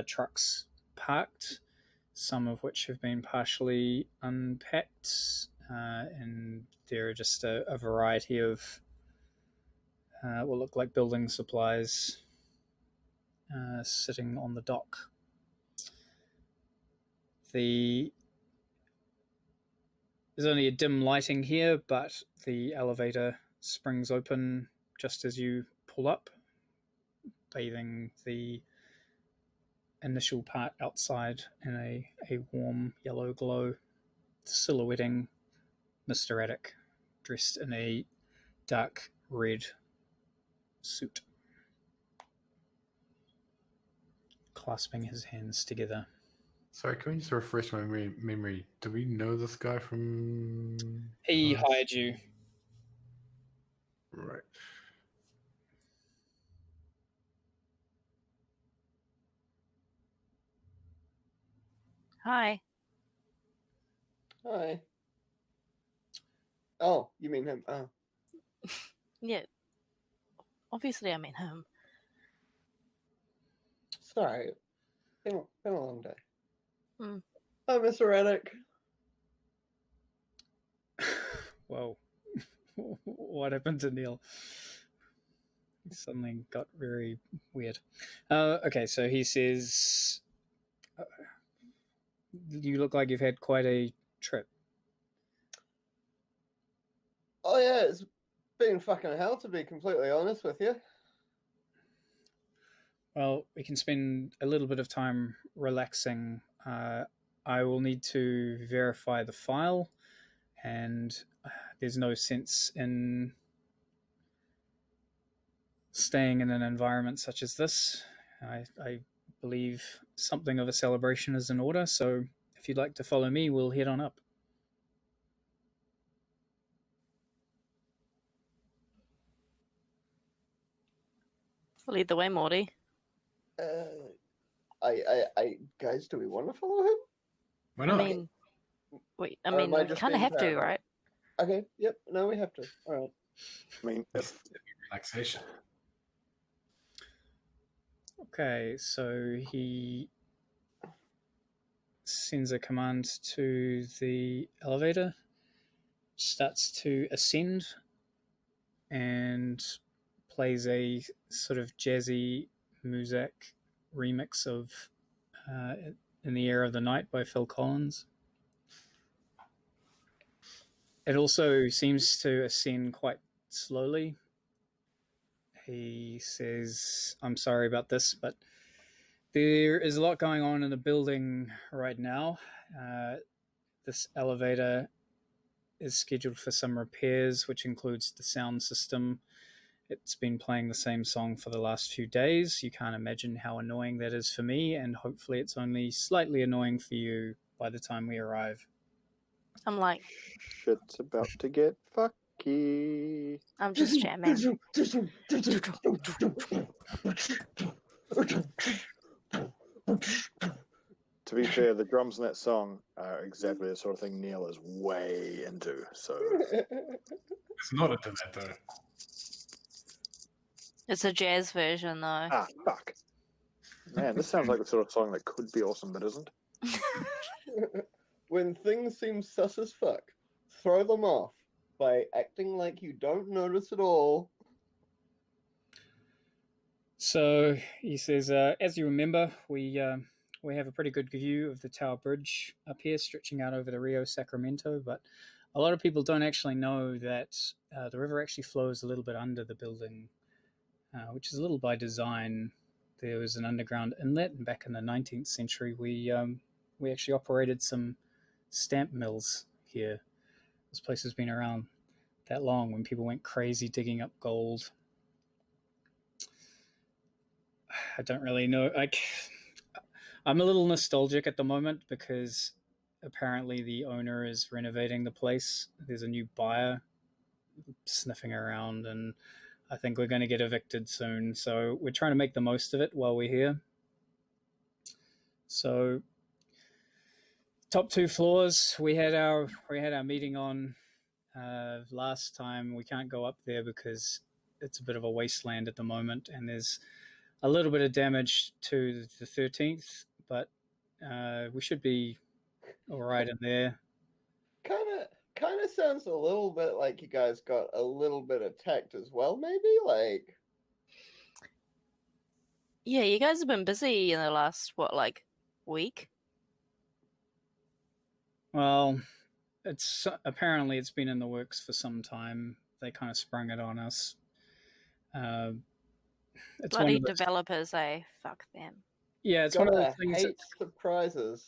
trucks parked, some of which have been partially unpacked, and there are just a variety of what look like building supplies sitting on the dock. There's only a dim lighting here, but the elevator springs open just as you pull up, bathing the initial part outside in a warm yellow glow, silhouetting Mr. Attic, dressed in a dark red suit, clasping his hands together. Sorry, can we just refresh my memory? Do we know this guy from... He hired you. Right. Hi. Hi. Oh, you mean him? Oh. Yeah. Obviously, I mean him. Sorry. Been a long day. Hi, Mr. Reddick. Whoa. What happened to Neel? Something got very weird. Okay, so he says, you look like you've had quite a trip. Oh yeah, it's been fucking hell, to be completely honest with you. Well, we can spend a little bit of time relaxing. I will need to verify the file, and there's no sense in staying in an environment such as this. I believe something of a celebration is in order, so if you'd like to follow me, we'll head on up. Lead the way, Morty. Guys, do we want to follow him? Why not? We am I kind just of being have to, paranoid? right? Okay, yep, no, we have to. All right. I mean, if Relaxation. Okay, so he sends a command to the elevator, starts to ascend, and plays a sort of jazzy music remix of In the Air of the Night by Phil Collins. It also seems to ascend quite slowly. He says, I'm sorry about this, but there is a lot going on in the building right now. This elevator is scheduled for some repairs, which includes the sound system. It's been playing the same song for the last few days. You can't imagine how annoying that is for me, and hopefully it's only slightly annoying for you by the time we arrive. I'm like, shit's about to get fucky. I'm just jamming. To be fair, the drums in that song are exactly the sort of thing Neel is way into. So It's not into that though. It's a jazz version, though. ah, fuck. Man, this sounds like the sort of song that could be awesome, but isn't. When things seem sus as fuck, throw them off by acting like you don't notice at all. So he says, as you remember, we have a pretty good view of the Tower Bridge up here, stretching out over the Rio Sacramento, but a lot of people don't actually know that the river actually flows a little bit under the building, which is a little by design. There was an underground inlet, and back in the 19th century, we actually operated some stamp mills here. This place has been around that long when people went crazy digging up gold. I don't really know. I'm a little nostalgic at the moment because apparently the owner is renovating the place. There's a new buyer sniffing around, and I think we're going to get evicted soon. So we're trying to make the most of it while we're here. So top 2 floors, we had our meeting on last time. We can't go up there because it's a bit of a wasteland at the moment, and there's a little bit of damage to the 13th, but we should be all right in there. Kind of sounds a little bit like you guys got a little bit attacked as well, maybe? Like, Yeah, you guys have been busy in the last, week? Well, apparently it's been in the works for some time. They kind of sprung it on us. It's Bloody developers, fuck them. Yeah, it's one of those things. Hate surprises.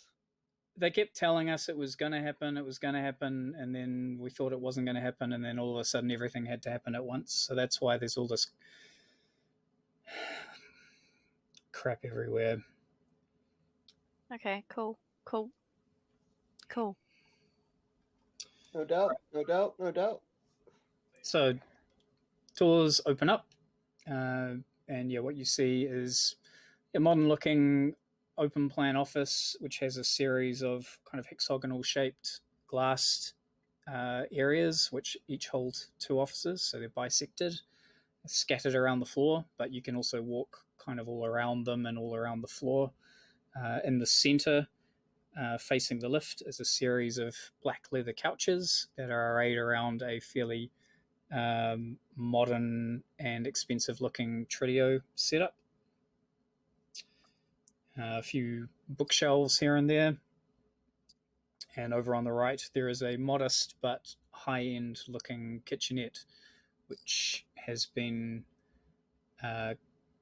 They kept telling us it was going to happen, and then we thought it wasn't going to happen, and then all of a sudden everything had to happen at once. So that's why there's all this crap everywhere. Okay, cool. No doubt. So doors open up, and yeah, what you see is a modern-looking open-plan office, which has a series of kind of hexagonal-shaped glass areas, which each hold 2 offices, so they're bisected, scattered around the floor, but you can also walk kind of all around them and all around the floor. In the center, facing the lift is a series of black leather couches that are arrayed around a fairly modern and expensive looking Trilio setup. A few bookshelves here and there. And over on the right, there is a modest but high-end looking kitchenette, which has been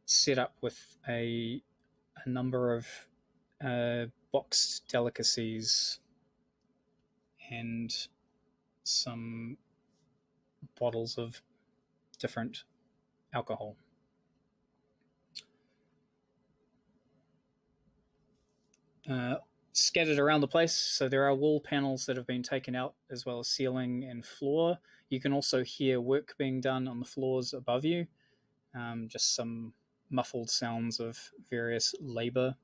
set up with a number of boxed delicacies and some bottles of different alcohol. Scattered around the place, so there are wall panels that have been taken out, as well as ceiling and floor. You can also hear work being done on the floors above you, just some muffled sounds of various labor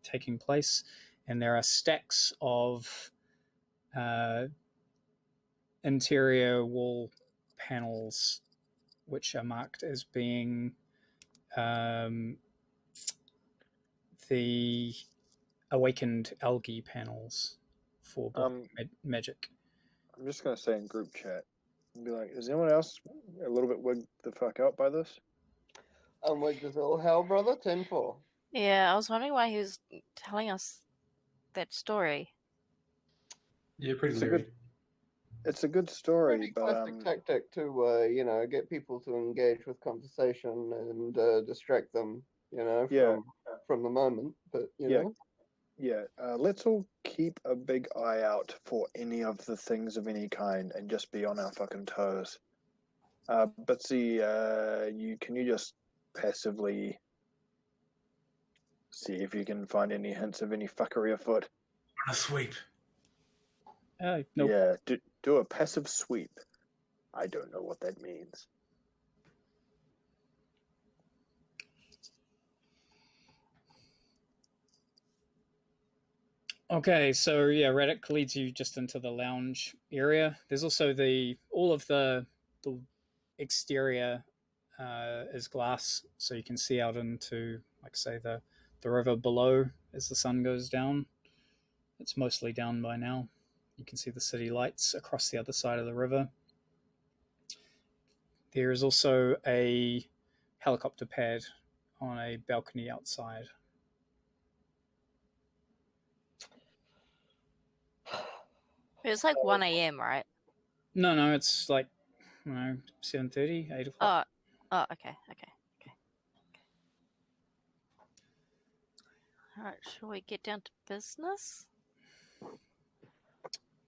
taking place. And there are stacks of interior wall panels which are marked as being the awakened algae panels for magic. I'm just going to say in group chat, and be like, is anyone else a little bit wigged the fuck out by this? I'm wigged as all hell, brother. 10-4. Yeah, I was wondering why he was telling us that story. Yeah, pretty leery. It's a good story, Pretty but classic tactic to get people to engage with conversation and distract them, from the moment. But you know. Yeah, let's all keep a big eye out for any of the things of any kind and just be on our fucking toes. Bitsy, can you just passively see if you can find any hints of any fuckery afoot? On a sweep. Nope. Yeah, do a passive sweep. I don't know what that means. Okay, so yeah, Radek leads you just into the lounge area. There's also all of the exterior is glass, so you can see out into, like, say, the river below as the sun goes down. It's mostly down by now. You can see the city lights across the other side of the river. There is also a helicopter pad on a balcony outside. It's like 1 a.m., right? No, it's like 7:30, 8 o'clock. Oh, okay. All right, shall we get down to business?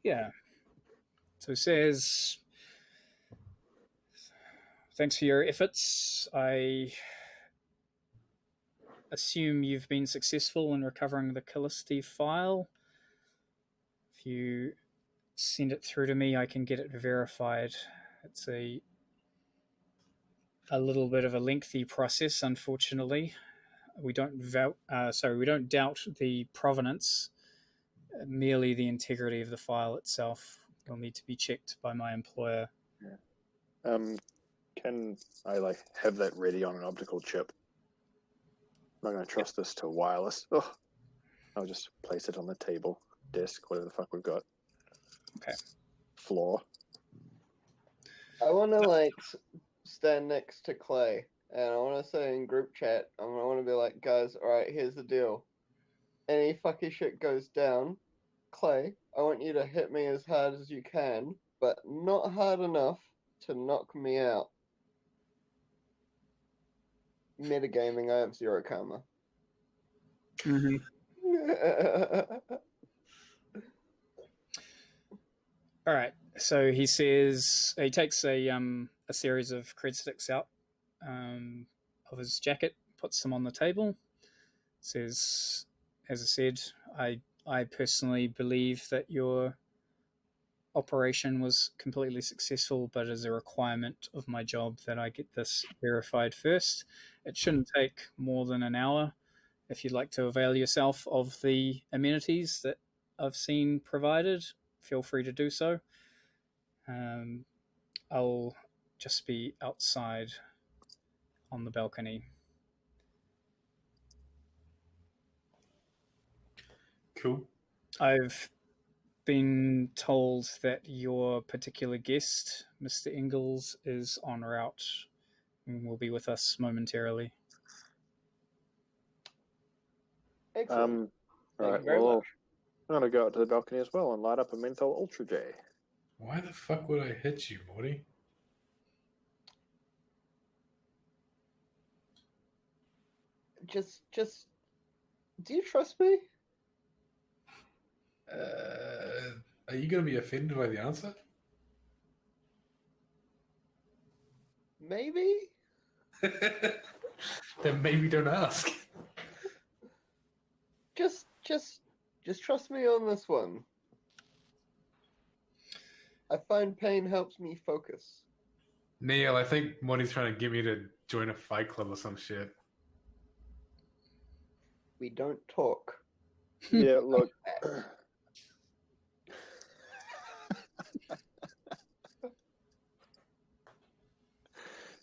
Yeah. So it says, thanks for your efforts. I assume you've been successful in recovering the Callisti file. If you send it through to me, I can get it verified. It's a little bit of a lengthy process, unfortunately. We don't doubt the provenance, merely the integrity of the file itself will need to be checked by my employer. Yeah. Can I have that ready on an optical chip? I'm not going to trust this to wireless. Oh, I'll just place it on the table, desk, whatever the fuck we've got. Okay. Floor. I want to stand next to Clay, and I want to say in group chat, I want to be like, guys, all right, here's the deal. Any fucky shit goes down, Clay, I want you to hit me as hard as you can, but not hard enough to knock me out. Metagaming, I have 0 karma. Mm-hmm. All right. So he says he takes a series of cred sticks out of his jacket, puts them on the table. Says, as I said, I personally believe that your operation was completely successful, but as a requirement of my job that I get this verified first. It shouldn't take more than an hour. If you'd like to avail yourself of the amenities that I've seen provided, feel free to do so. I'll just be outside on the balcony. Cool. I've been told that your particular guest, Mr. Ingalls, is en route and will be with us momentarily. Excellent. Thank Right, you very well, much. I'm going to go out to the balcony as well and light up a menthol Ultra J. Why the fuck would I hit you, Morty? Just, do you trust me? Are you going to be offended by the answer? Maybe? Then maybe don't ask. Just trust me on this one. I find pain helps me focus. Neel, I think Morty's trying to get me to join a fight club or some shit. We don't talk. Yeah, look.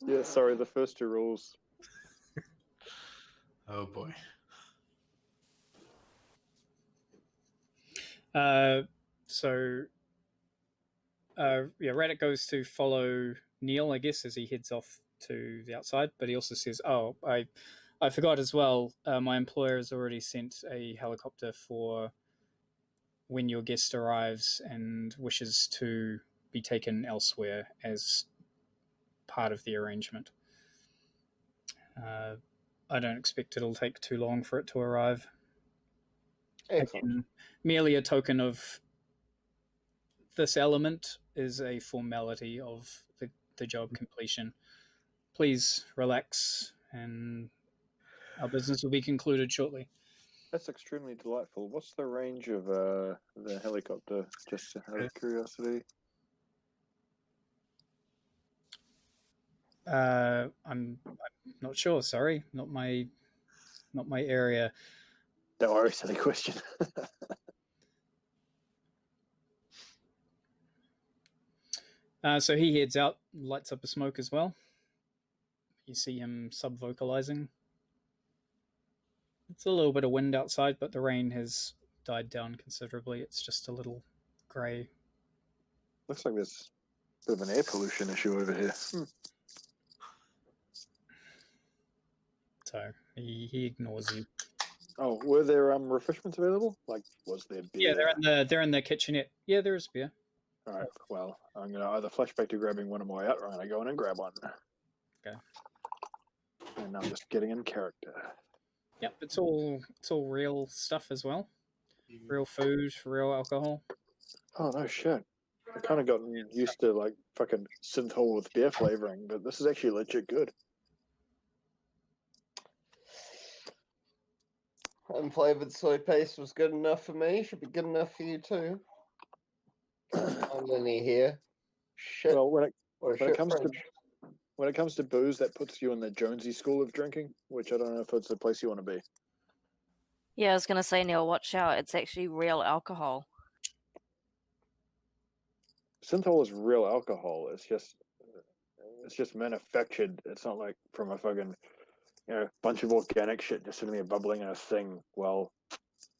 Yeah, sorry, the first two rules. Oh boy. Radek goes to follow Neel, I guess, as he heads off to the outside, but he also says, oh, I forgot as well, my employer has already sent a helicopter for when your guest arrives and wishes to be taken elsewhere as part of the arrangement. I don't expect it'll take too long for it to arrive. Excellent. Again, merely a token of this element is a formality of the job completion. Please relax, and our business will be concluded shortly. That's extremely delightful. What's the range of the helicopter, just out of curiosity? I'm not sure. Sorry, not my area. Don't worry, silly question. So he heads out, lights up a smoke as well. You see him sub-vocalizing. It's a little bit of wind outside, but the rain has died down considerably. It's just a little grey. Looks like there's a bit of an air pollution issue over here. So he ignores you. Oh, were there refreshments available? Like, was there beer? Yeah, they're in the kitchenette. Yeah, there is beer. All right. Well, I'm gonna either flash back to grabbing one on my way out, or I'm gonna go in and grab one. Okay. And I'm just getting in character. Yep, it's all real stuff as well. Real food, real alcohol. Oh no shit! I kind of gotten used to like fucking synthol with beer flavoring, but this is actually legit good. Unflavored soy paste was good enough for me. Should be good enough for you too. I'm Lenny here. Shit. Well, when Shit it comes to booze, that puts you in the Jonesy school of drinking, which I don't know if it's the place you want to be. Yeah, I was going to say, Neel, watch out. It's actually real alcohol. Synthol is real alcohol. It's just manufactured. It's not like from a fucking bunch of organic shit just sitting there bubbling in a thing while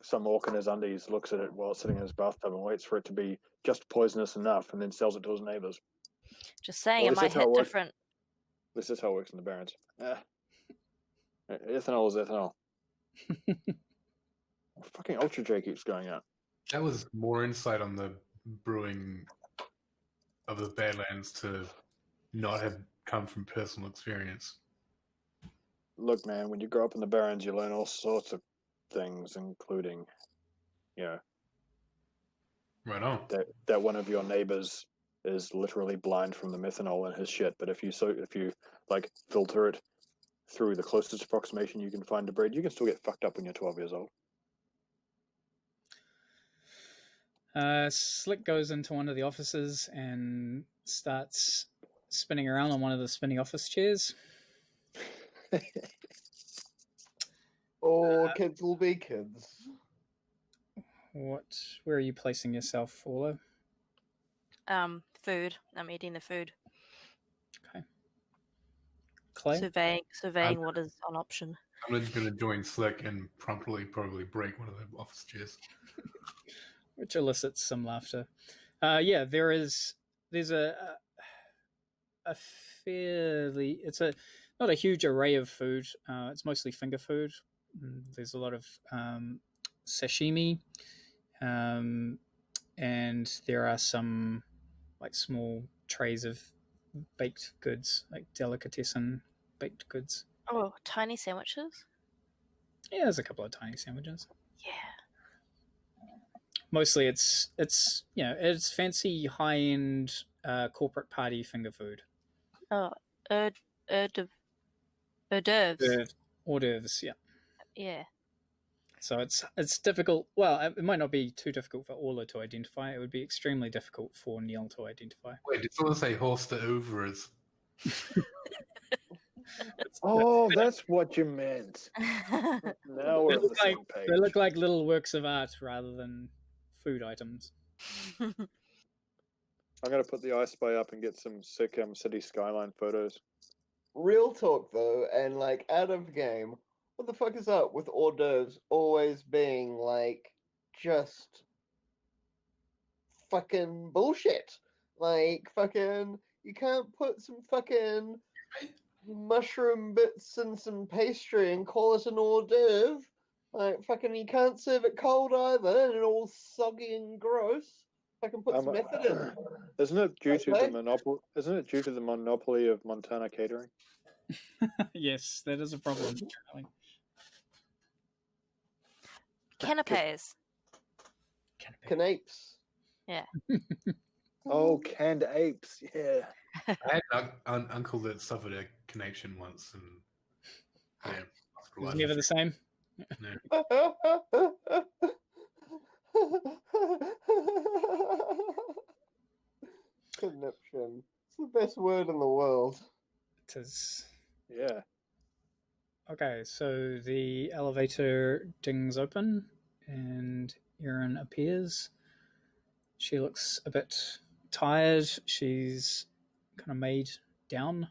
some orc in his undies looks at it while it's sitting in his bathtub and waits for it to be just poisonous enough and then sells it to his neighbors. Just saying, Well, it might hit different. This is how it works in the Barrens. Ethanol is ethanol. Fucking Ultra J keeps going out. That was more insight on the brewing of the Badlands to not have come from personal experience. Look, man, when you grow up in the Barrens, you learn all sorts of things, including, Right on. that one of your neighbors is literally blind from the methanol in his shit. But if you like filter it through the closest approximation you can find to bread, you can still get fucked up when you're 12 years old. Slick goes into one of the offices and starts spinning around on one of the spinning office chairs. Kids will be kids. Where are you placing yourself, Orlo? Food. I'm eating the food. Okay. Clay? Surveying what is on option. I'm just going to join Slick and probably break one of the office chairs. Which elicits some laughter. Yeah, there's a fairly, not a huge array of food. It's mostly finger food. There's a lot of sashimi, and there are some like small trays of baked goods, like delicatessen baked goods. Oh, tiny sandwiches? Yeah, there's a couple of tiny sandwiches. Yeah. Mostly it's fancy high end corporate party finger food. Oh, hors d'oeuvres. Hors d'oeuvres, yeah. Yeah. So it's difficult. Well, it might not be too difficult for Orla to identify. It would be extremely difficult for Neel to identify. Wait, did someone say horse to oeuvres? Oh, that's what you meant. Now we're on the same page. They look like little works of art rather than food items. I'm going to put the ice spy up and get some sick city skyline photos. Real talk though, and like out of game, what the fuck is up with hors d'oeuvres always being like just fucking bullshit? Like fucking, you can't put some fucking mushroom bits and some pastry and call it an hors d'oeuvre. Like fucking, you can't serve it cold either, and it's all soggy and gross. Fucking put some effort in. Isn't it due to the monopoly? Isn't it due to the monopoly of Montana catering? Yes, that is a problem. Canapes. Canapes. Yeah. Oh, canned apes. Yeah. I had an uncle that suffered a connection once, and yeah, It was never the same. No. Conniption. It's the best word in the world. It is. Yeah. Okay, so the elevator dings open and Erin appears. She looks a bit tired. She's kind of made down,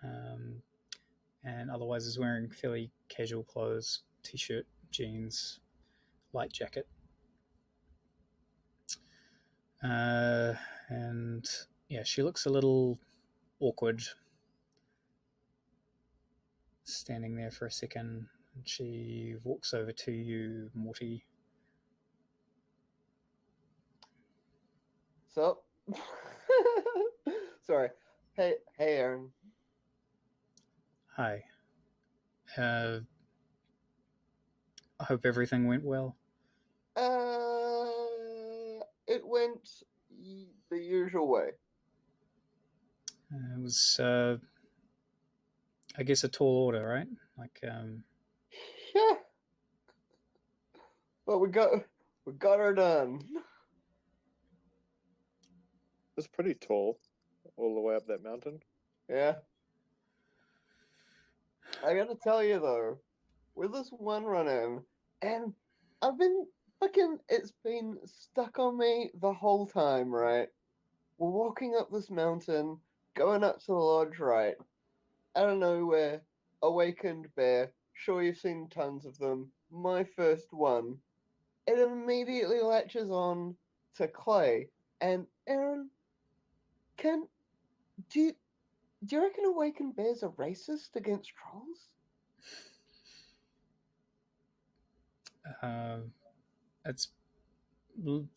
and otherwise is wearing fairly casual clothes, t-shirt, jeans, light jacket. And yeah, she looks a little awkward, standing there for a second. And she walks over to you, Morty. So, sorry. Hey, Aaron. Hi. I hope everything went well. It went the usual way. It was, I guess, a tall order, right? Like, Yeah. But we got her done. It's pretty tall, all the way up that mountain. Yeah. I gotta tell you though, with this one run in, and I've been fucking, it's been stuck on me the whole time, right? We're walking up this mountain, going up to the lodge, right? Out of nowhere, awakened bear. Sure, you've seen tons of them. My first one. It immediately latches on to Clay. And Aaron, do you reckon awakened bears are racist against trolls? it's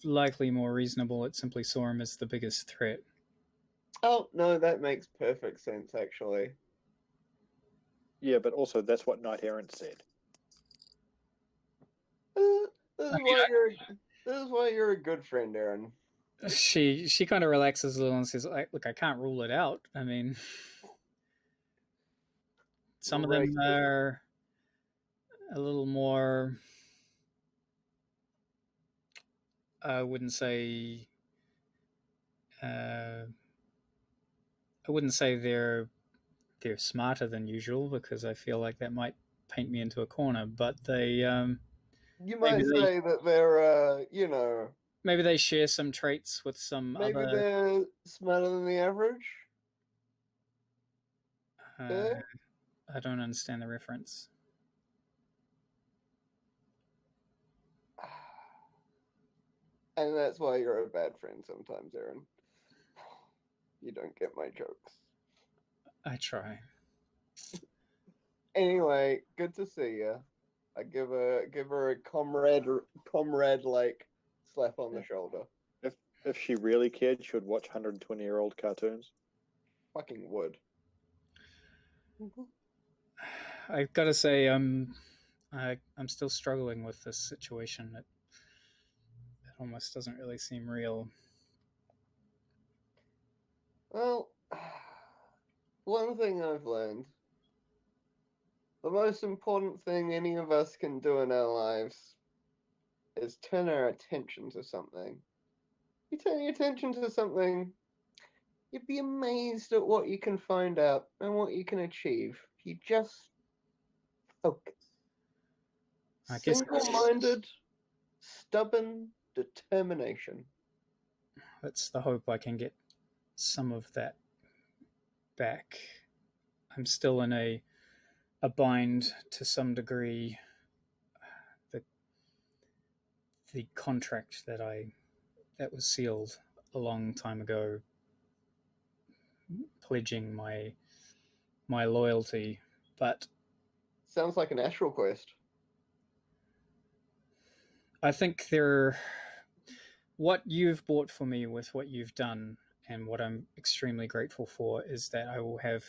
likely more reasonable. It simply saw him as the biggest threat. Oh, no, that makes perfect sense, actually. Yeah, but also that's what Knight Errant said. This is why you're a good friend, Aaron. She kind of relaxes a little and says, "Look, I can't rule it out. I mean, some of them are a little more. I wouldn't say. I wouldn't say they're smarter than usual, because I feel like that might paint me into a corner. But they. You might say that they're, maybe they share some traits with some maybe other. they're smarter than the average. I don't understand the reference. And that's why you're a bad friend sometimes, Aaron. You don't get my jokes. I try. Anyway, good to see you. I give her a comrade like slap on the shoulder. If she really cared, she would watch 120-year-old cartoons. Fucking would. I've got to say, I'm still struggling with this situation. It almost doesn't really seem real. Well, one thing I've learned: the most important thing any of us can do in our lives is turn our attention to something. You turn your attention to something, you'd be amazed at what you can find out and what you can achieve if you just focus. I guess Single-minded, stubborn determination. that's the hope I can get some of that back. I'm still in a bind to some degree. The contract that was sealed a long time ago, pledging my loyalty, but Sounds like an astral quest. I think what you've bought for me with what you've done, and what I'm extremely grateful for, is that I will have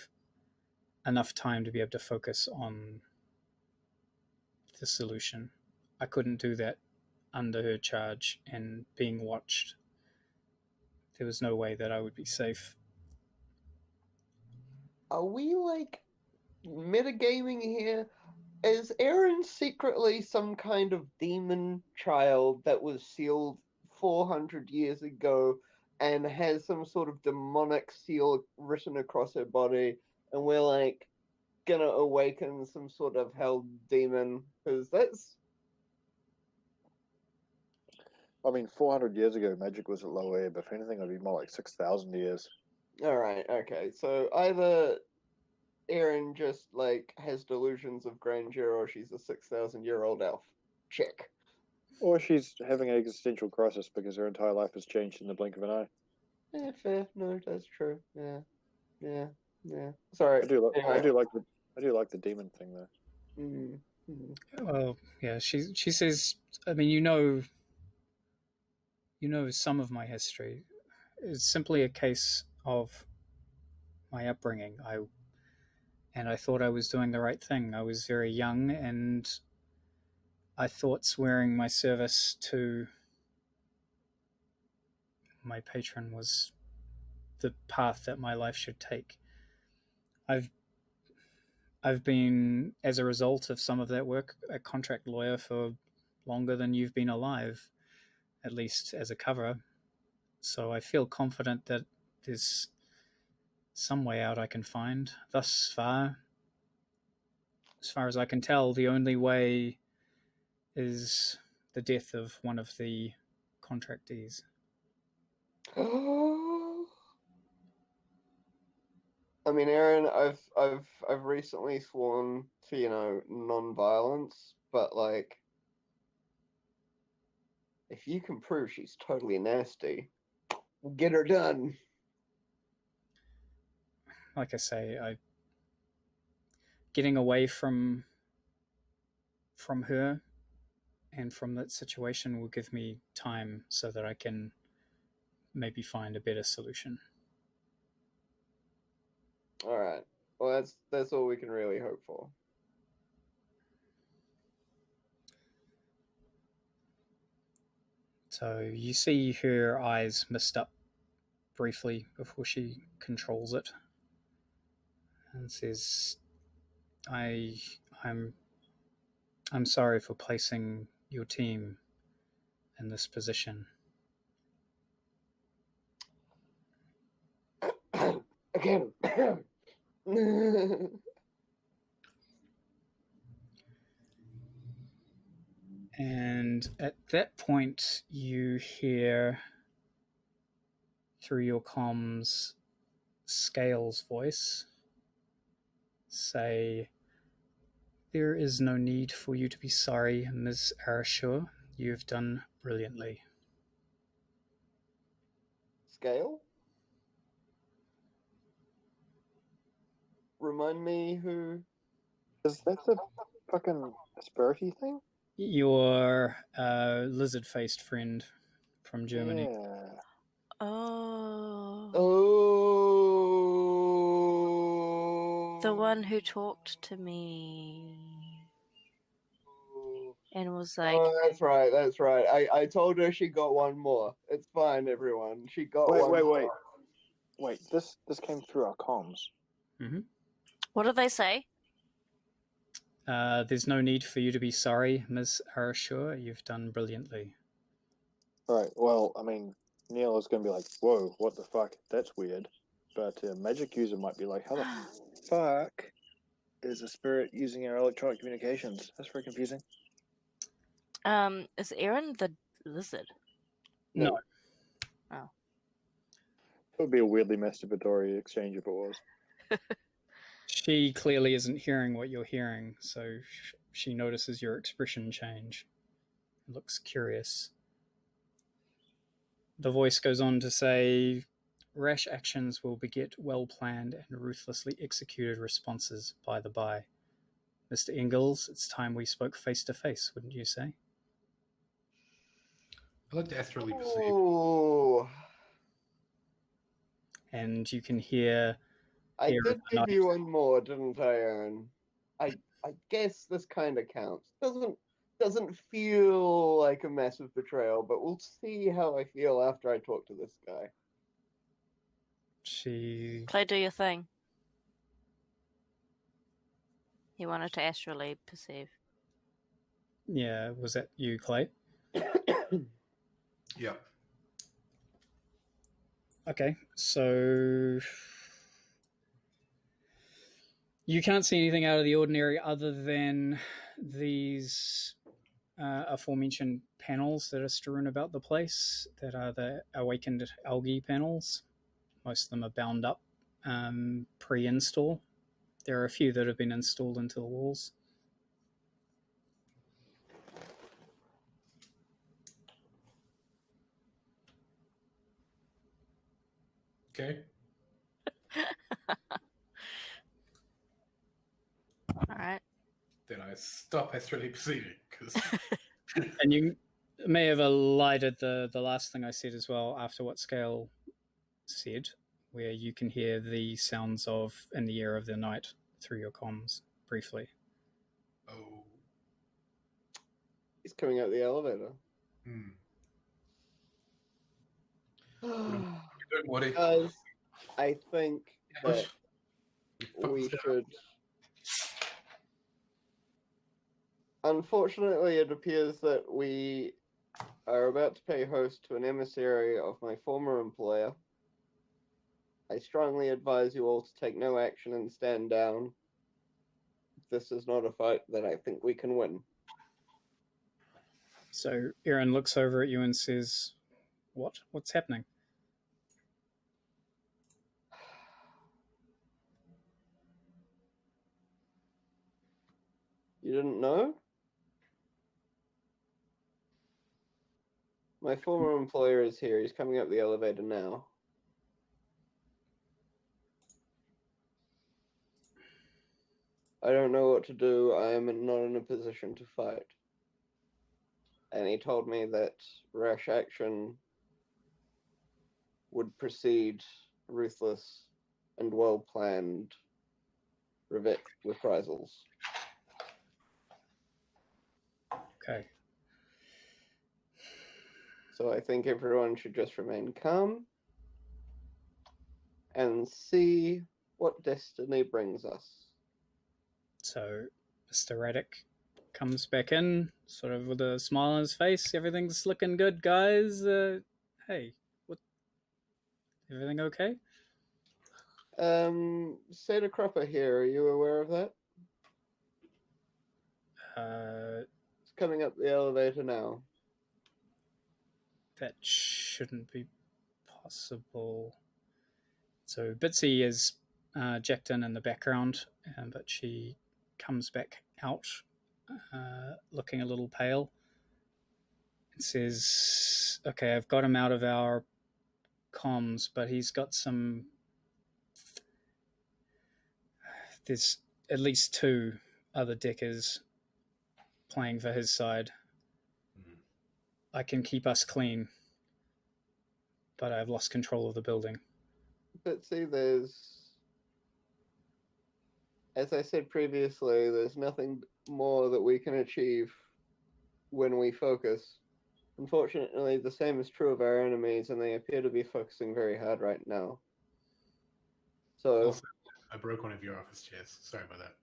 enough time to be able to focus on the solution. I couldn't do that under her charge and being watched. There was no way that I would be safe. Are we like metagaming here? Is Aaron secretly some kind of demon child that was sealed 400 years ago and has some sort of demonic seal written across her body, and we're like gonna awaken some sort of hell demon? Because that's 400 years ago, magic was at low ebb. If anything, it'd be more like 6,000 years. alright, okay. So either Erin just like has delusions of grandeur, or she's a 6,000-year-old elf. Check. Or she's having an existential crisis because her entire life has changed in the blink of an eye. Yeah, fair. No, that's true. Yeah. Sorry. I do Anyway. like the demon thing though. Well, yeah, she says. I mean, some of my history. It's simply a case of my upbringing. I thought I was doing the right thing. I was very young, and I thought swearing my service to my patron was the path that my life should take. I've been, as a result of some of that work, a contract lawyer for longer than you've been alive, at least as a cover. So I feel confident that there's some way out I can find. Thus far, as far as I can tell, the only way is the death of one of the contractees. I mean, Aaron, I've recently sworn to non-violence, but like, if you can prove she's totally nasty, we'll get her done. Like I say, getting away from her and from that situation will give me time so that I can maybe find a better solution. All right. Well, that's all we can really hope for. So you see her eyes mist up briefly before she controls it and says, I'm sorry for placing your team in this position. Again. And at that point, you hear through your comms Scale's voice say, "There is no need for you to be sorry, Ms. Arashur. You've done brilliantly." Scale? Remind me who... Is that the fucking spirity thing? Your lizard-faced friend from Germany. Yeah. Oh. Oh. The one who talked to me and was like, Oh, that's right. I told her she got one more. It's fine, everyone. She got one more. Wait, this came through our comms. what did they say? There's no need for you to be sorry, Ms. Arashur. You've done brilliantly. Right, well, I mean, Neel is going to be like, whoa, what the fuck? That's weird. But a magic user might be like, how the fuck is a spirit using our electronic communications? That's very confusing. Is Aaron the lizard? No. Oh. It would be a weirdly masturbatory exchange if it was. She clearly isn't hearing what you're hearing, so she notices your expression change. Looks curious. The voice goes on to say, "Rash actions will beget well-planned and ruthlessly executed responses, by the by. Mr. Ingalls, it's time we spoke face-to-face, wouldn't you say?" I like to astrally perceive. Oh. And you can hear... I Air did of the give night. you one more, didn't I, Aaron? I guess this kind of counts. Doesn't feel like a massive betrayal, but we'll see how I feel after I talk to this guy. She... Clay, do your thing. He wanted to astrally perceive. Yeah, was that you, Clay? Yeah. Okay, so... You can't see anything out of the ordinary other than these aforementioned panels that are strewn about the place, that are the awakened algae panels. Most of them are bound up pre-install. There are a few that have been installed into the walls. Okay. All right. Then I stop astrally perceiving because And you may have elided the last thing I said as well after what Scale said, where you can hear the sounds of "In the Air of the Night" through your comms briefly. oh, He's coming out the elevator. Good, Morty. Guys, I think that we Fuck. should... Unfortunately, it appears that we are about to pay host to an emissary of my former employer. I strongly advise you all to take no action and stand down. This is not a fight that I think we can win. So Aaron looks over at you and says, "What? What's happening?" You didn't know? My former employer is here. He's coming up the elevator now. I don't know what to do. I am not in a position to fight. And he told me that rash action would precede ruthless and well-planned reprisals. Okay. So I think everyone should just remain calm and see what destiny brings us. So Mr. Raddick comes back in, sort of with a smile on his face. "Everything's looking good, guys. Hey, what? Everything okay?" Saeder-Krupp here. Are you aware of that? It's coming up the elevator now. That shouldn't be possible. So Bitsy is jacked in the background, but she comes back out looking a little pale and says, okay, I've got him out of our comms, but he's got some... There's at least 2 other Deckers playing for his side. I can keep us clean, but I've lost control of the building. But see, as I said previously, there's nothing more that we can achieve when we focus. Unfortunately, the same is true of our enemies, and they appear to be focusing very hard right now. So, Also, I broke one of your office chairs. Sorry about that.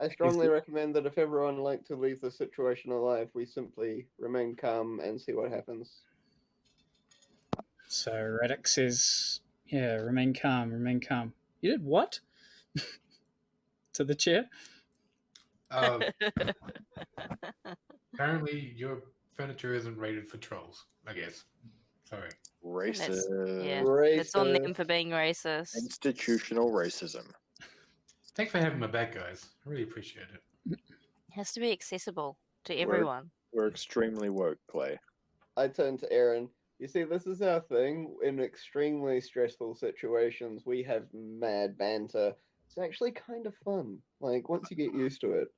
I strongly recommend that if everyone like to leave the situation alive, we simply remain calm and see what happens. So Radix says, yeah, remain calm, remain calm. You did what? To the chair? Apparently, your furniture isn't rated for trolls, I guess. Sorry. Racist. It's on them for being racist. Institutional racism. Thanks for having my back, guys. I really appreciate it. It has to be accessible to everyone. We're extremely woke, Clay. I turn to Aaron. You see, this is our thing. In extremely stressful situations, we have mad banter. It's actually kind of fun. Like, once you get used to it.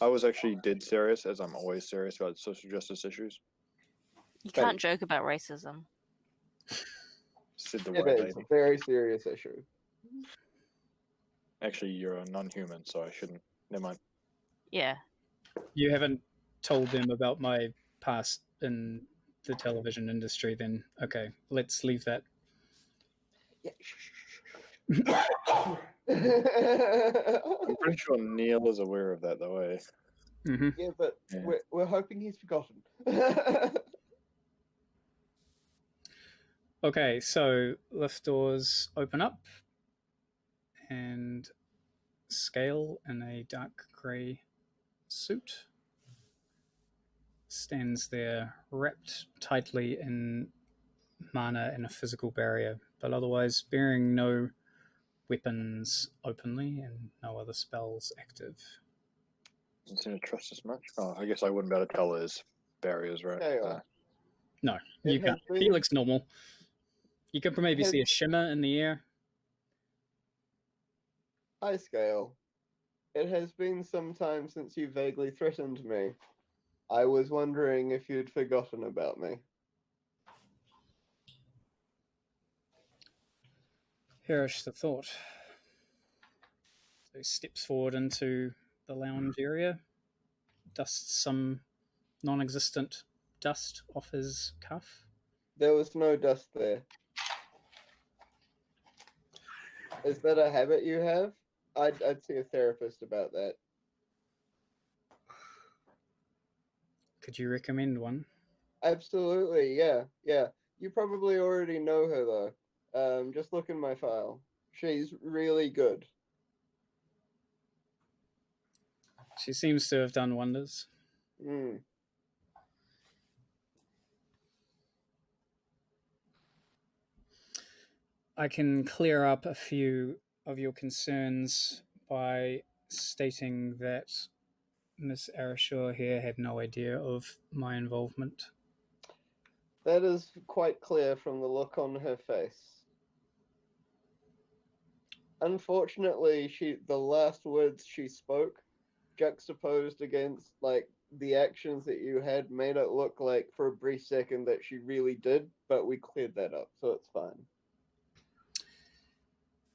I was actually dead serious, as I'm always serious about social justice issues. You can't joke about racism. Said the It word, is a lady. very serious issue. Actually, you're a non-human, so I shouldn't. Never mind. Yeah. You haven't told them about my past in the television industry, then okay, let's leave that. Yeah. I'm pretty sure Neel is aware of that, though, eh? Mm-hmm. Yeah, but Yeah. we're hoping he's forgotten. Okay, so lift doors open up, and Scale in a dark grey suit stands there wrapped tightly in mana and a physical barrier, but otherwise bearing no weapons openly and no other spells active. Doesn't seem to trust us much. Oh, I guess I wouldn't be able to tell his barriers, right? Chaos. No, It you has can't. He been- looks normal. You can maybe see a shimmer in the air. Hi, Scale. It has been some time since you vaguely threatened me. I was wondering if you'd forgotten about me. Perish the thought. So he steps forward into the lounge area, dusts some non-existent dust off his cuff. There was no dust there. Is that a habit you have? I'd see a therapist about that. Could you recommend one? Absolutely, yeah. You probably already know her though. Just look in my file. She's really good. She seems to have done wonders. Mm. I can clear up a few of your concerns by stating that Miss Arashur here had no idea of my involvement. That is quite clear from the look on her face. Unfortunately, the last words she spoke, juxtaposed against the actions that you had, made it look like for a brief second that she really did, but we cleared that up, so it's fine.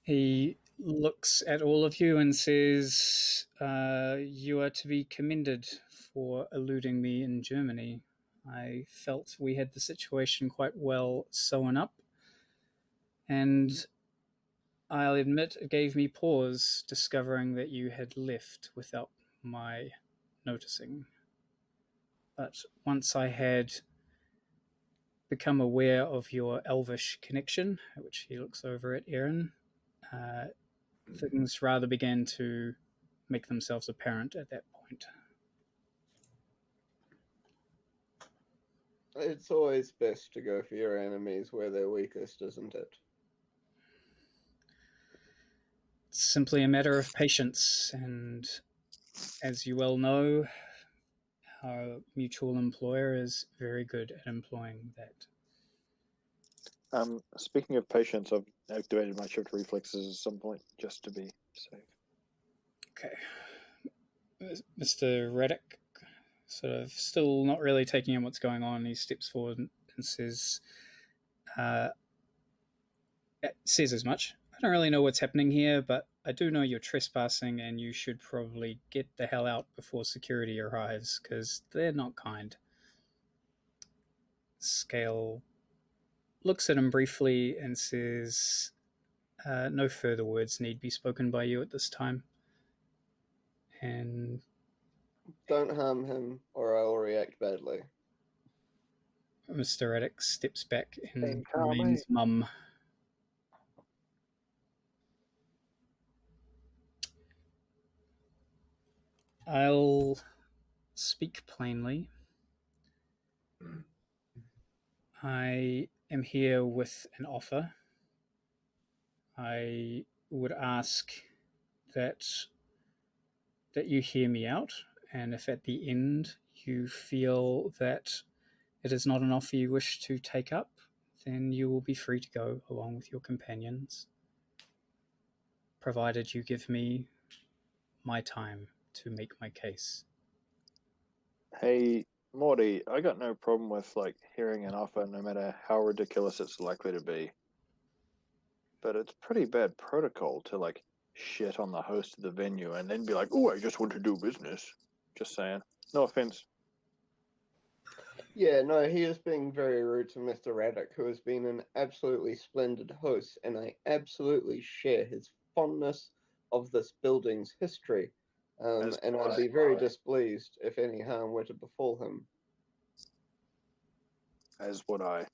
He looks at all of you and says, you are to be commended for eluding me in Germany. I felt we had the situation quite well sewn up, and I'll admit it gave me pause discovering that you had left without my noticing. But once I had become aware of your elvish connection, at which he looks over at Erin, things rather began to make themselves apparent at that point. It's always best to go for your enemies where they're weakest, isn't it? It's simply a matter of patience, and as you well know, our mutual employer is very good at employing that. Speaking of patience, I've activated my shift reflexes at some point just to be safe. Okay. Mr. Reddick, sort of still not really taking in what's going on, he steps forward and says as much. I don't really know what's happening here, but I do know you're trespassing and you should probably get the hell out before security arrives, because they're not kind. Scale looks at him briefly and says, no further words need be spoken by you at this time. And don't harm him or I will react badly. Mr. Reddick steps back and Hey, remains mum. I'll speak plainly. I am here with an offer. I would ask that you hear me out, and if at the end you feel that it is not an offer you wish to take up, then you will be free to go along with your companions, provided you give me my time to make my case. Hey, Morty, I got no problem with hearing an offer, no matter how ridiculous it's likely to be. But it's pretty bad protocol to shit on the host of the venue and then be like, "Oh, I just want to do business." Just saying. No offense. Yeah, no, he is being very rude to Mr. Raddick, who has been an absolutely splendid host, and I absolutely share his fondness of this building's history. And I'd be very displeased if any harm were to befall him. As would I,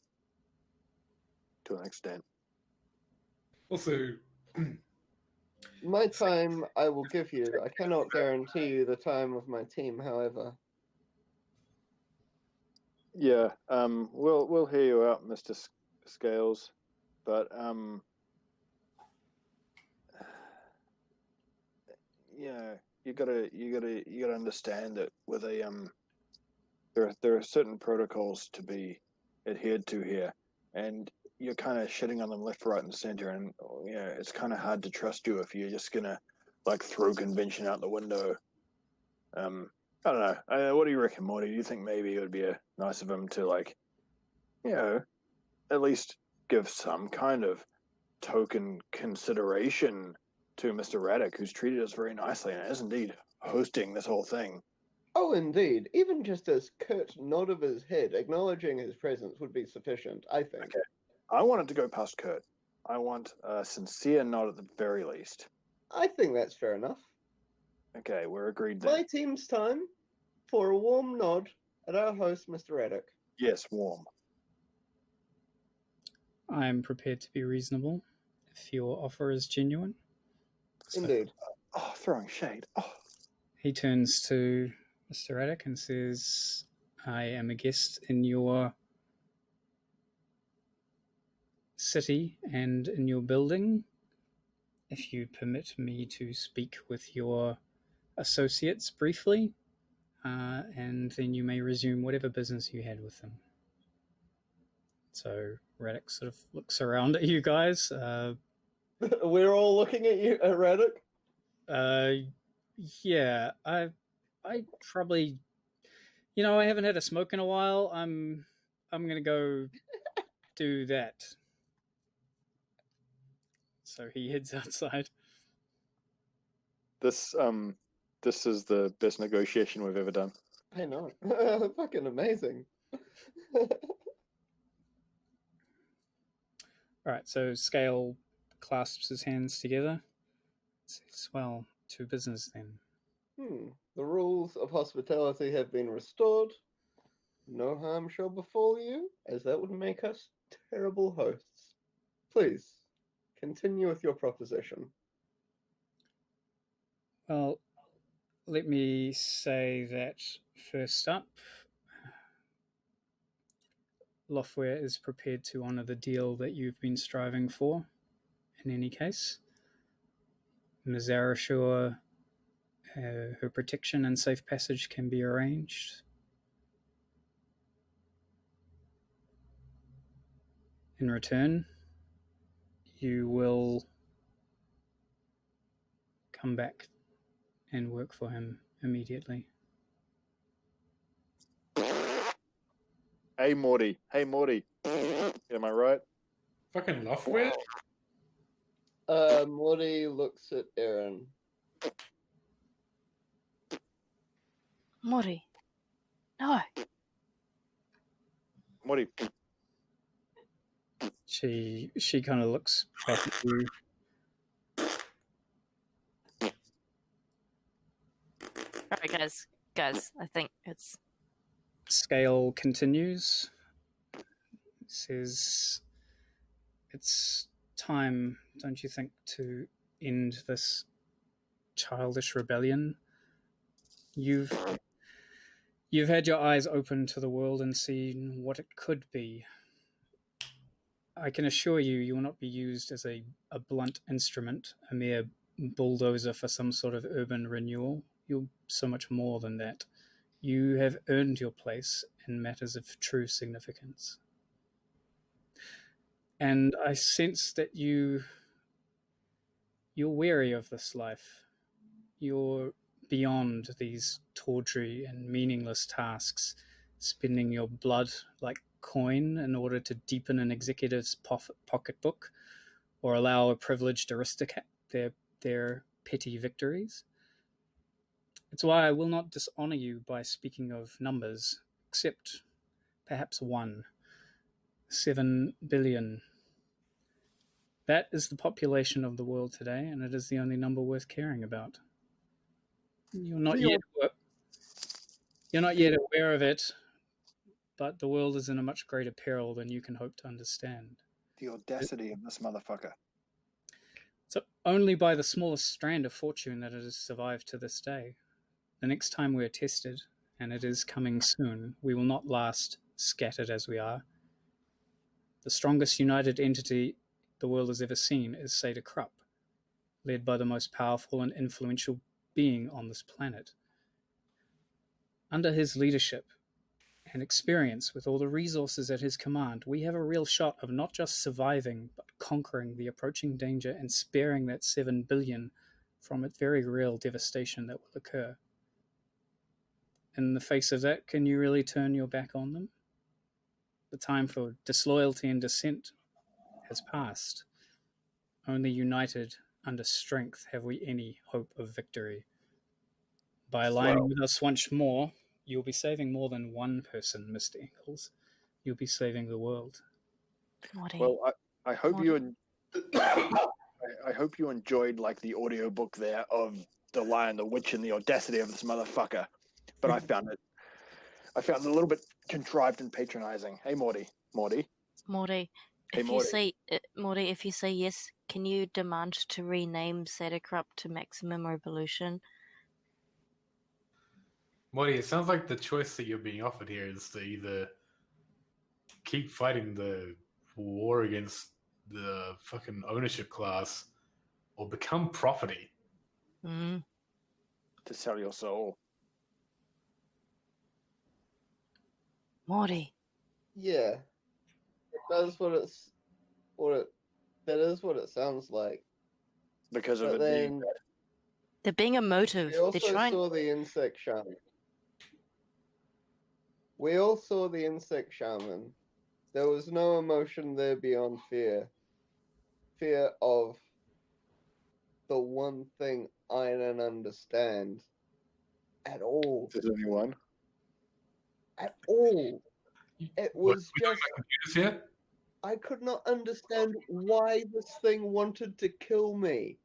to an extent. Also, my time I will give you. I cannot guarantee you the time of my team, however. Yeah, we'll hear you out, Mr. Scales, but yeah, you gotta understand that with a there are certain protocols to be adhered to here, and you're kind of shitting on them left, right, and center, and it's kind of hard to trust you if you're just gonna throw convention out the window. I don't know. What do you reckon, Morty? Do you think maybe it would be nice of him to at least give some kind of token consideration to Mr. Raddick, who's treated us very nicely and is indeed hosting this whole thing? Oh, indeed. Even just a curt nod of his head, acknowledging his presence, would be sufficient, I think. Okay. I want it to go past curt. I want a sincere nod at the very least. I think that's fair enough. Okay, we're agreed then. My team's time for a warm nod at our host, Mr. Raddick. Yes, warm. I am prepared to be reasonable if your offer is genuine. Indeed. Oh, throwing shade. Oh. He turns to Mr. Raddick and says, I am a guest in your city and in your building. If you permit me to speak with your associates briefly, and then you may resume whatever business you had with them. So Raddick sort of looks around at you guys. We're all looking at you, Raddick. Yeah, I probably, I haven't had a smoke in a while. I'm gonna go do that. So he heads outside. This is the best negotiation we've ever done. I know. Fucking amazing. Alright, so Scale clasps his hands together. Says, well, to business then. The rules of hospitality have been restored. No harm shall befall you, as that would make us terrible hosts. Please, continue with your proposition. Well, let me say that first up, Loftware is prepared to honour the deal that you've been striving for, in any case. Ms. Arashur, her protection and safe passage can be arranged. In return, you will come back and work for him immediately. Hey, Morty. Hey, Morty. Am I right? Fucking Loftware? Morty looks at Aaron. Morty. No. Morty. She kind of looks back at you. Alright, guys, I think it's... Scale continues. It says, it's time, don't you think, to end this childish rebellion? You've had your eyes open to the world and seen what it could be. I can assure you, you will not be used as a blunt instrument, a mere bulldozer for some sort of urban renewal. You're so much more than that. You have earned your place in matters of true significance. And I sense that you're weary of this life. You're beyond these tawdry and meaningless tasks, spending your blood like coin in order to deepen an executive's pocketbook or allow a privileged aristocrat their petty victories. It's why I will not dishonor you by speaking of numbers, except perhaps one. 7 billion. That is the population of the world today, and it is the only number worth caring about. You're not yet aware of it, but the world is in a much greater peril than you can hope to understand. The audacity of this motherfucker. So only by the smallest strand of fortune that it has survived to this day. The next time we are tested, and it is coming soon, we will not last scattered as we are. The strongest united entity the world has ever seen is Saeder-Krupp, led by the most powerful and influential being on this planet. Under his leadership and experience, with all the resources at his command, we have a real shot of not just surviving, but conquering the approaching danger and sparing that 7 billion from a very real devastation that will occur. In the face of that, can you really turn your back on them? The time for disloyalty and dissent has passed. Only united under strength have we any hope of victory. By aligning with us once more, you'll be saving more than one person, Mr. Ingalls. You'll be saving the world. Morty. Well, I hope Morty. I hope you enjoyed like the audiobook there of The Lion, the Witch, and the audacity of this motherfucker. But I found it a little bit contrived and patronizing. Hey, Morty. Morty, Hey, if Morty. you say Morty, if you say yes, can you demand to rename Saeder-Krupp to Maximum Revolution? Morty, it sounds like the choice that you're being offered here is to either keep fighting the war against the fucking ownership class or become property. Mm. To sell your soul. Morty. Yeah. That is what it sounds like. Because of But it then being They're being emotive. we also They're trying. saw the insect shaman. We all saw the insect shaman. There was no emotion there beyond fear. Fear of the one thing I don't understand at all. There's only one. At all. It was just, Computers here? I could not understand why this thing wanted to kill me.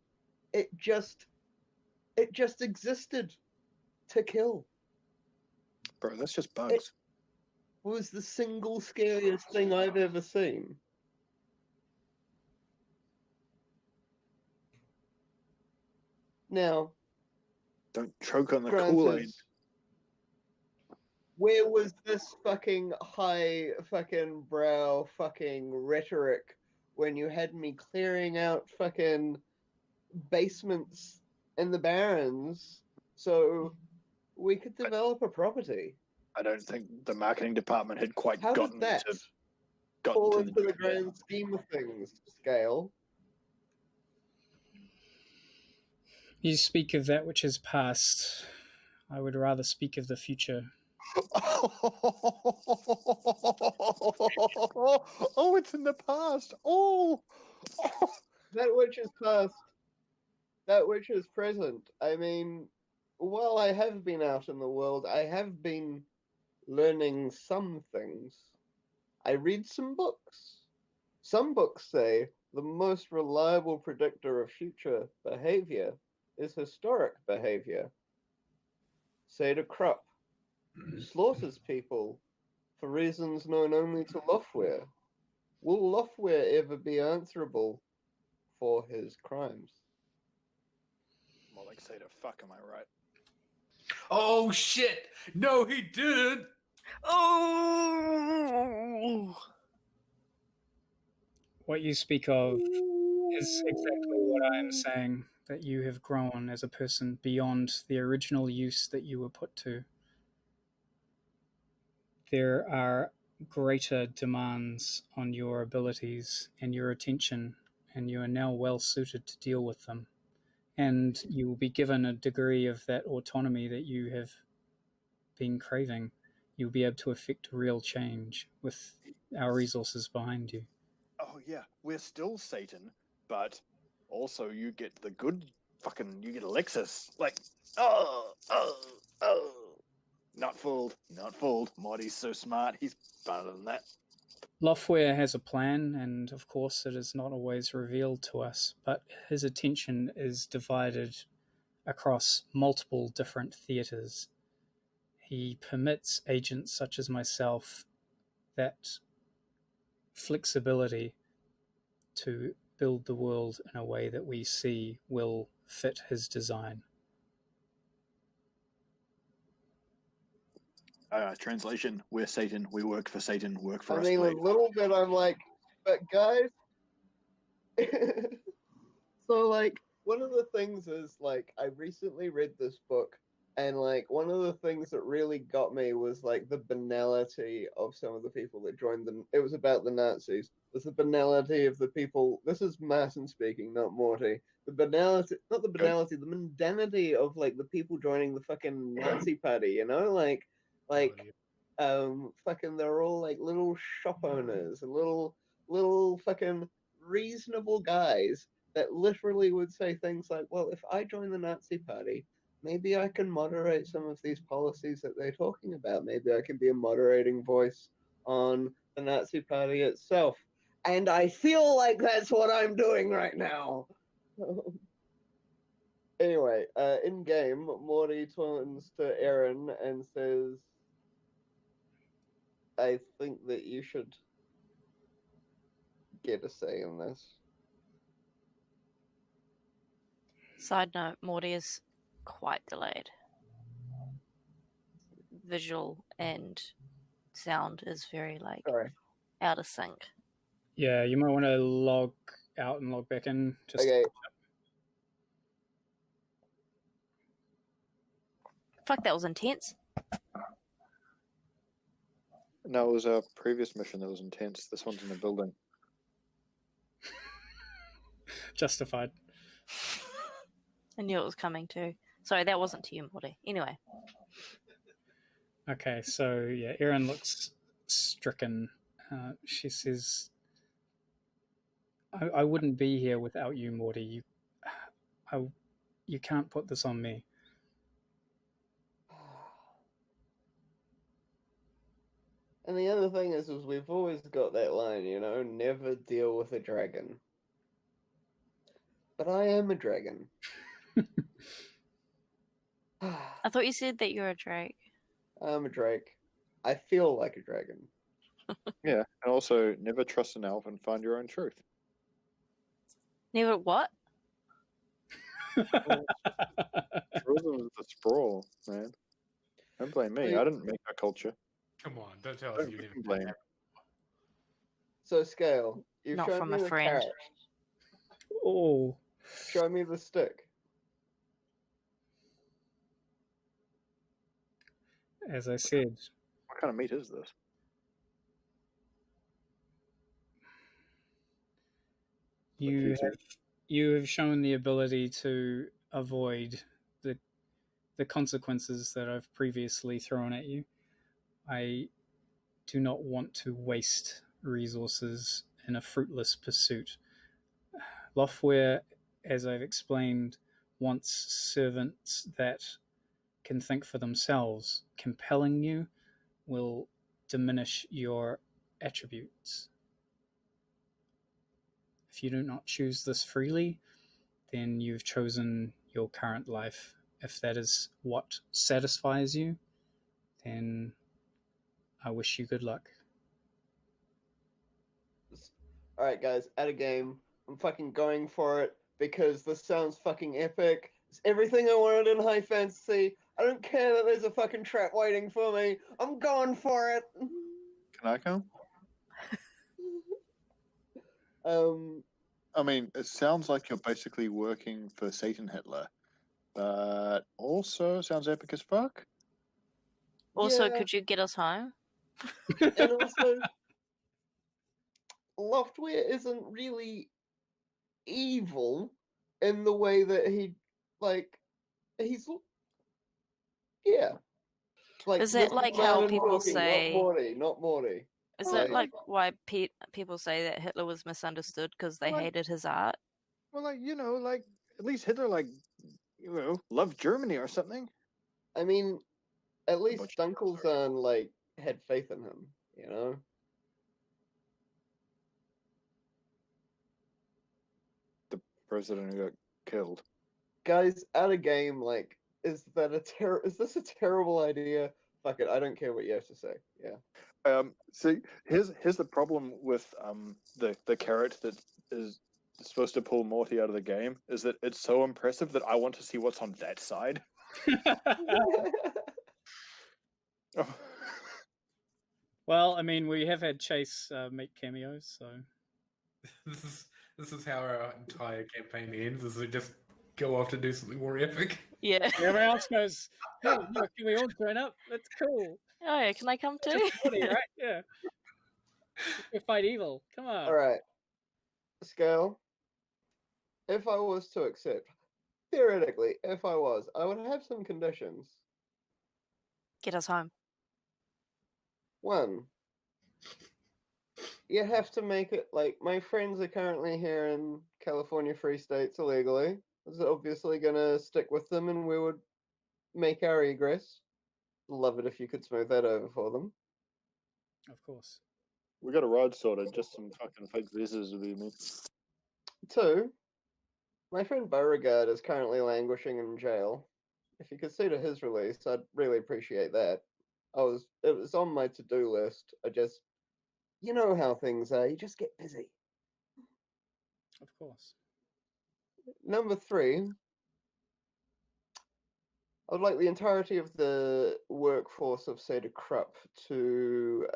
It just existed to kill. Bro, that's just bugs. It was the single scariest thing I've ever seen. Now, Don't choke on the granted, Kool-Aid. Where was this fucking high fucking brow fucking rhetoric when you had me clearing out fucking basements in the Barrens so we could develop a property? I don't think the marketing department had quite How does gotten that gotten fall to into the grand scheme of things, Scale? You speak of that which is past. I would rather speak of the future. Oh, it's in the past. Oh. That which is past, that which is present. I mean, while I have been out in the world, I have been learning some things. I read some books. Some books say the most reliable predictor of future behavior is historic behavior. Saeder-Krupp slaughters people for reasons known only to Lofwehr. Will Lofwehr ever be answerable for his crimes? More like say to fuck, am I right? Oh shit! No, he didn't. Oh. What you speak of is exactly what I am saying, that you have grown as a person beyond the original use that you were put to. There are greater demands on your abilities and your attention, and you are now well suited to deal with them. And you will be given a degree of that autonomy that you have been craving. You'll be able to effect real change with our resources behind you. Oh yeah, we're still Satan, but also you get the good fucking, you get Alexis. Like, oh. Not fooled, not fooled. Morty's so smart, he's better than that. Lofwehr has a plan, and of course it is not always revealed to us, but his attention is divided across multiple different theatres. He permits agents such as myself that flexibility to build the world in a way that we see will fit his design. Translation, we're Satan, we work for Satan, work for I us, mean, please. a little bit I'm like, but guys, so like, one of the things is like, I recently read this book, and like, one of the things that really got me was like the banality of some of the people that joined them. It was about the Nazis. It was the banality of the people. This is Martin speaking, not Morty. The banality, not the banality, the mundanity of like the people joining the fucking Nazi party, you know? Fucking, they're all like little shop owners and little fucking reasonable guys that literally would say things like, well, if I join the Nazi party, maybe I can moderate some of these policies that they're talking about. Maybe I can be a moderating voice on the Nazi party itself. And I feel like that's what I'm doing right now. Anyway, in game, Morty turns to Aaron and says, I think that you should get a say in this. Side note, Morty is quite delayed. Visual and sound is very like Sorry. out of sync. Yeah, you might want to log out and log back in. Just Okay. Fuck, that was intense. No, it was a previous mission that was intense. This one's in a building. Justified. I knew it was coming too. Sorry, that wasn't to you, Morty. Anyway. Okay, so yeah, Erin looks stricken. She says, I wouldn't be here without you, Morty. You can't put this on me. And the other thing is we've always got that line, you know, never deal with a dragon. But I am a dragon. I thought you said that you're a Drake. I'm a Drake. I feel like a dragon. Yeah, and also never trust an elf and find your own truth. Never what? Truism is the sprawl, man. Don't blame me. I didn't make our culture. Come on, don't tell us Don't you fucking didn't blame. So, Scale, you've Not shown from me a the friend. carrot. Oh, Show me the stick. as I said, What kind of meat is this? you have shown the ability to avoid the consequences that I've previously thrown at you. I do not want to waste resources in a fruitless pursuit. Loftware, as I've explained, wants servants that can think for themselves. Compelling you will diminish your attributes. If you do not choose this freely, then you've chosen your current life. If that is what satisfies you, then I wish you good luck. Alright, guys, at a game. I'm fucking going for it because this sounds fucking epic. It's everything I wanted in high fantasy. I don't care that there's a fucking trap waiting for me. I'm going for it. Can I come? I mean, it sounds like you're basically working for Satan Hitler, but also sounds epic as fuck. Also, yeah, could you get us home? and also, Loftware isn't really evil in the way that he's yeah. Like, Is that this like how Martin people talking, say? Not Morty. Is Well, that like why people say that Hitler was misunderstood because they Well, hated his art? Well, at least Hitler, loved Germany or something. I mean, at least bunch Dunkelzahn, had faith in him, you know? The president who got killed. Guys, at a game, is this a terrible idea? Fuck it, I don't care what you have to say. Yeah. See, here's the problem with the carrot that is supposed to pull Morty out of the game is that it's so impressive that I want to see what's on that side. Well, I mean, we have had Chase make cameos, so this is how our entire campaign ends. Is we just go off to do something more epic. Yeah. everyone else goes, "Hey, look, can we all join up? That's cool." Oh yeah, can I come too? It's funny, right? Yeah. We fight evil. Come on. Alright. Scale. If I was to accept, theoretically, if I would have some conditions. Get us home. One, you have to make it my friends are currently here in California Free States illegally. It's obviously gonna stick with them and we would make our egress. Love it if you could smooth that over for them. Of course. We got a ride sorted, just some fucking fake visitors would be me. Two, my friend Beauregard is currently languishing in jail. If you could see to his release, I'd really appreciate that. It was on my to-do list. You know how things are, you just get busy. Of course. Number three, I would like the entirety of the workforce of Saeder-Krupp to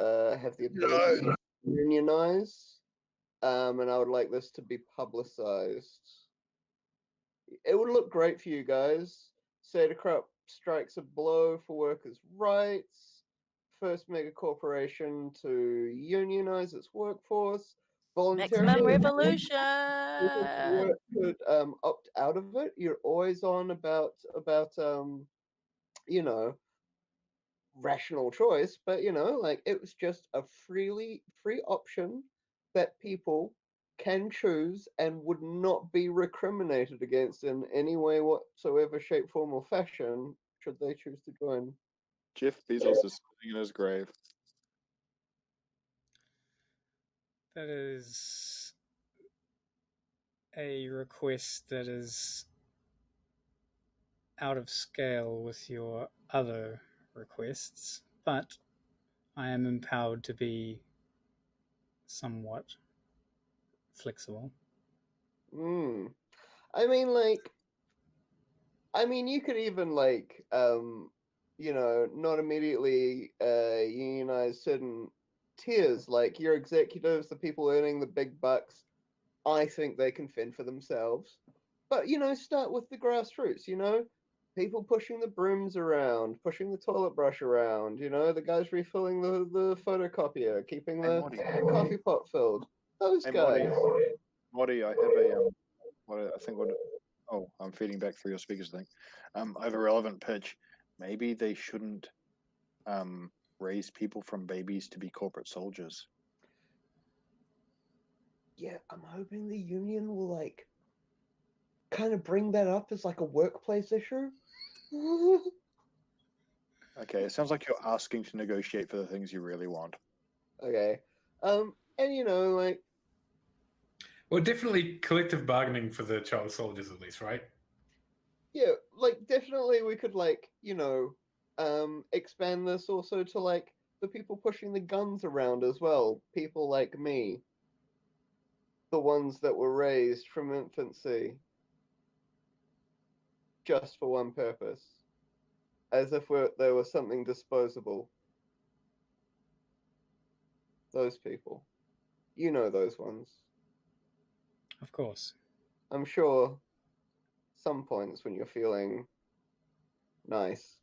have the ability to unionize, and I would like this to be publicized. It would look great for you guys. Saeder-Krupp strikes a blow for workers' rights. First mega corporation to unionize its workforce. Maximum revolution. People could opt out of it. You're always on about rational choice, but it was just a free option that people can choose and would not be recriminated against in any way whatsoever, shape, form, or fashion should they choose to join. Jeff Bezos is sitting in his grave. That is a request that is out of scale with your other requests, but I am empowered to be somewhat flexible. I mean, you could even not immediately unionize certain tiers, like your executives, the people earning the big bucks. I think they can fend for themselves. But, start with the grassroots, people pushing the brooms around, pushing the toilet brush around, the guys refilling the photocopier, keeping the coffee pot filled. Those guys. Morty, I have a I'm feeding back through your speakers thing. I have a relevant pitch. Maybe they shouldn't raise people from babies to be corporate soldiers. Yeah, I'm hoping the union will kind of bring that up as a workplace issue. Okay, it sounds like you're asking to negotiate for the things you really want. Okay. And well, definitely collective bargaining for the child soldiers at least, right? Yeah, definitely we could expand this also to the people pushing the guns around as well. People like me. The ones that were raised from infancy just for one purpose. As if there was something disposable. Those people. You know those ones. Of course. I'm sure some points when you're feeling nice,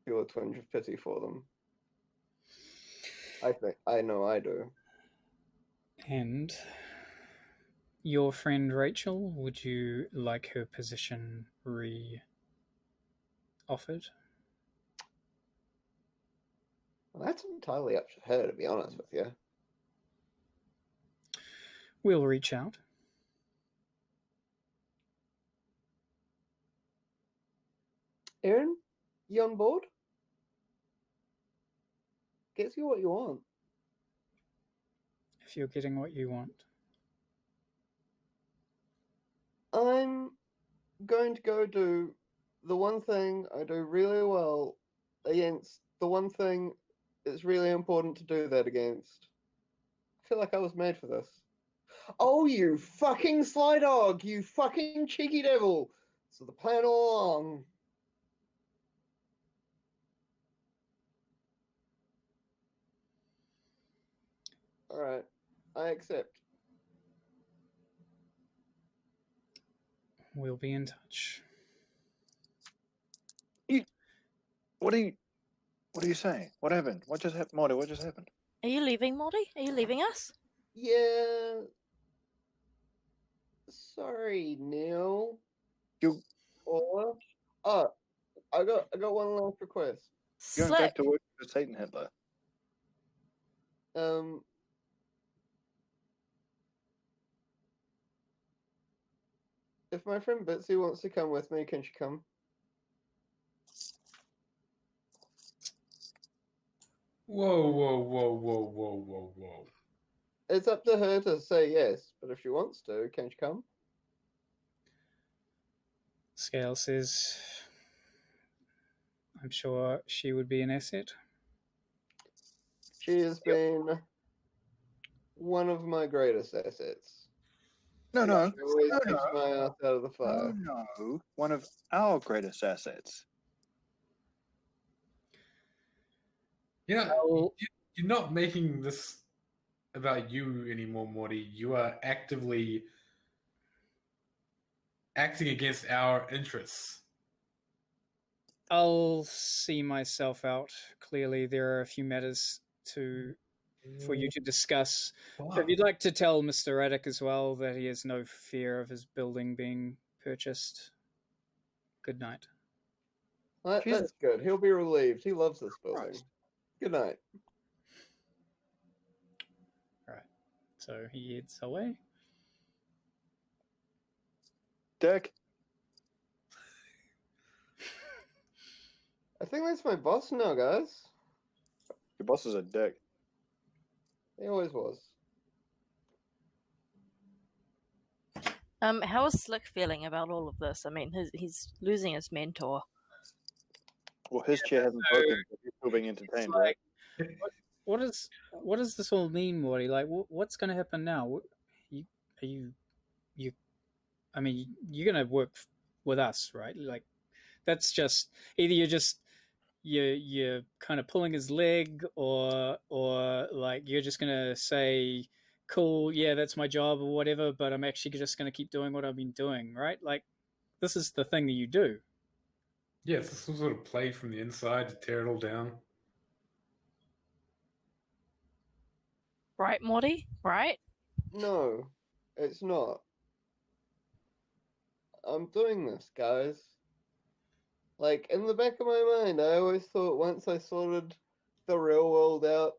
feel a twinge of pity for them. I know I do. And your friend Rachel, would you like her position re-offered? Well, that's entirely up to her, to be honest with you. We'll reach out. Aaron, you on board? Gets you what you want. If you're getting what you want. I'm going to go do the one thing I do really well against the one thing it's really important to do that against. I feel like I was made for this. Oh, you fucking sly dog! You fucking cheeky devil! So the plan all along. Alright, I accept. We'll be in touch. What are you saying? What happened? What just happened, Morty? What just happened? Are you leaving, Morty? Are you leaving us? Yeah. Sorry, Neel. Or I got one last request. Going Slick. back to work for Satan Hitler. If my friend Bitsy wants to come with me, can she come? Whoa. It's up to her to say yes, but if she wants to, can she come? Scale says, I'm sure she would be an asset. She has been one of my greatest assets. No. She always keeps my ass out of the fire. No, one of our greatest assets. You're not making this about you anymore, Morty. You are actively acting against our interests. I'll see myself out. Clearly, there are a few matters for you to discuss. Wow. If you'd like to tell Mr. Reddick as well that he has no fear of his building being purchased, good night. That's good. He'll be relieved. He loves this building. Christ. Good night. Right. So he heads away. Dick. I think that's my boss now, guys. Your boss is a dick. He always was. How is Slick feeling about all of this? I mean, he's losing his mentor. Well, his chair hasn't broken, but he's still being entertained, right? What does this all mean, Morty? Like, what's going to happen now? I mean, you're going to work with us, right? Like, that's just either you're just you're kind of pulling his leg, or like you're just gonna say, "Cool, yeah, that's my job" or whatever, but I'm actually just gonna keep doing what I've been doing, right? Like this is the thing that you do. Yeah, it's some sort of play from the inside to tear it all down. Right, Morty? Right? No, it's not. I'm doing this, guys. Like, in the back of my mind, I always thought once I sorted the real world out,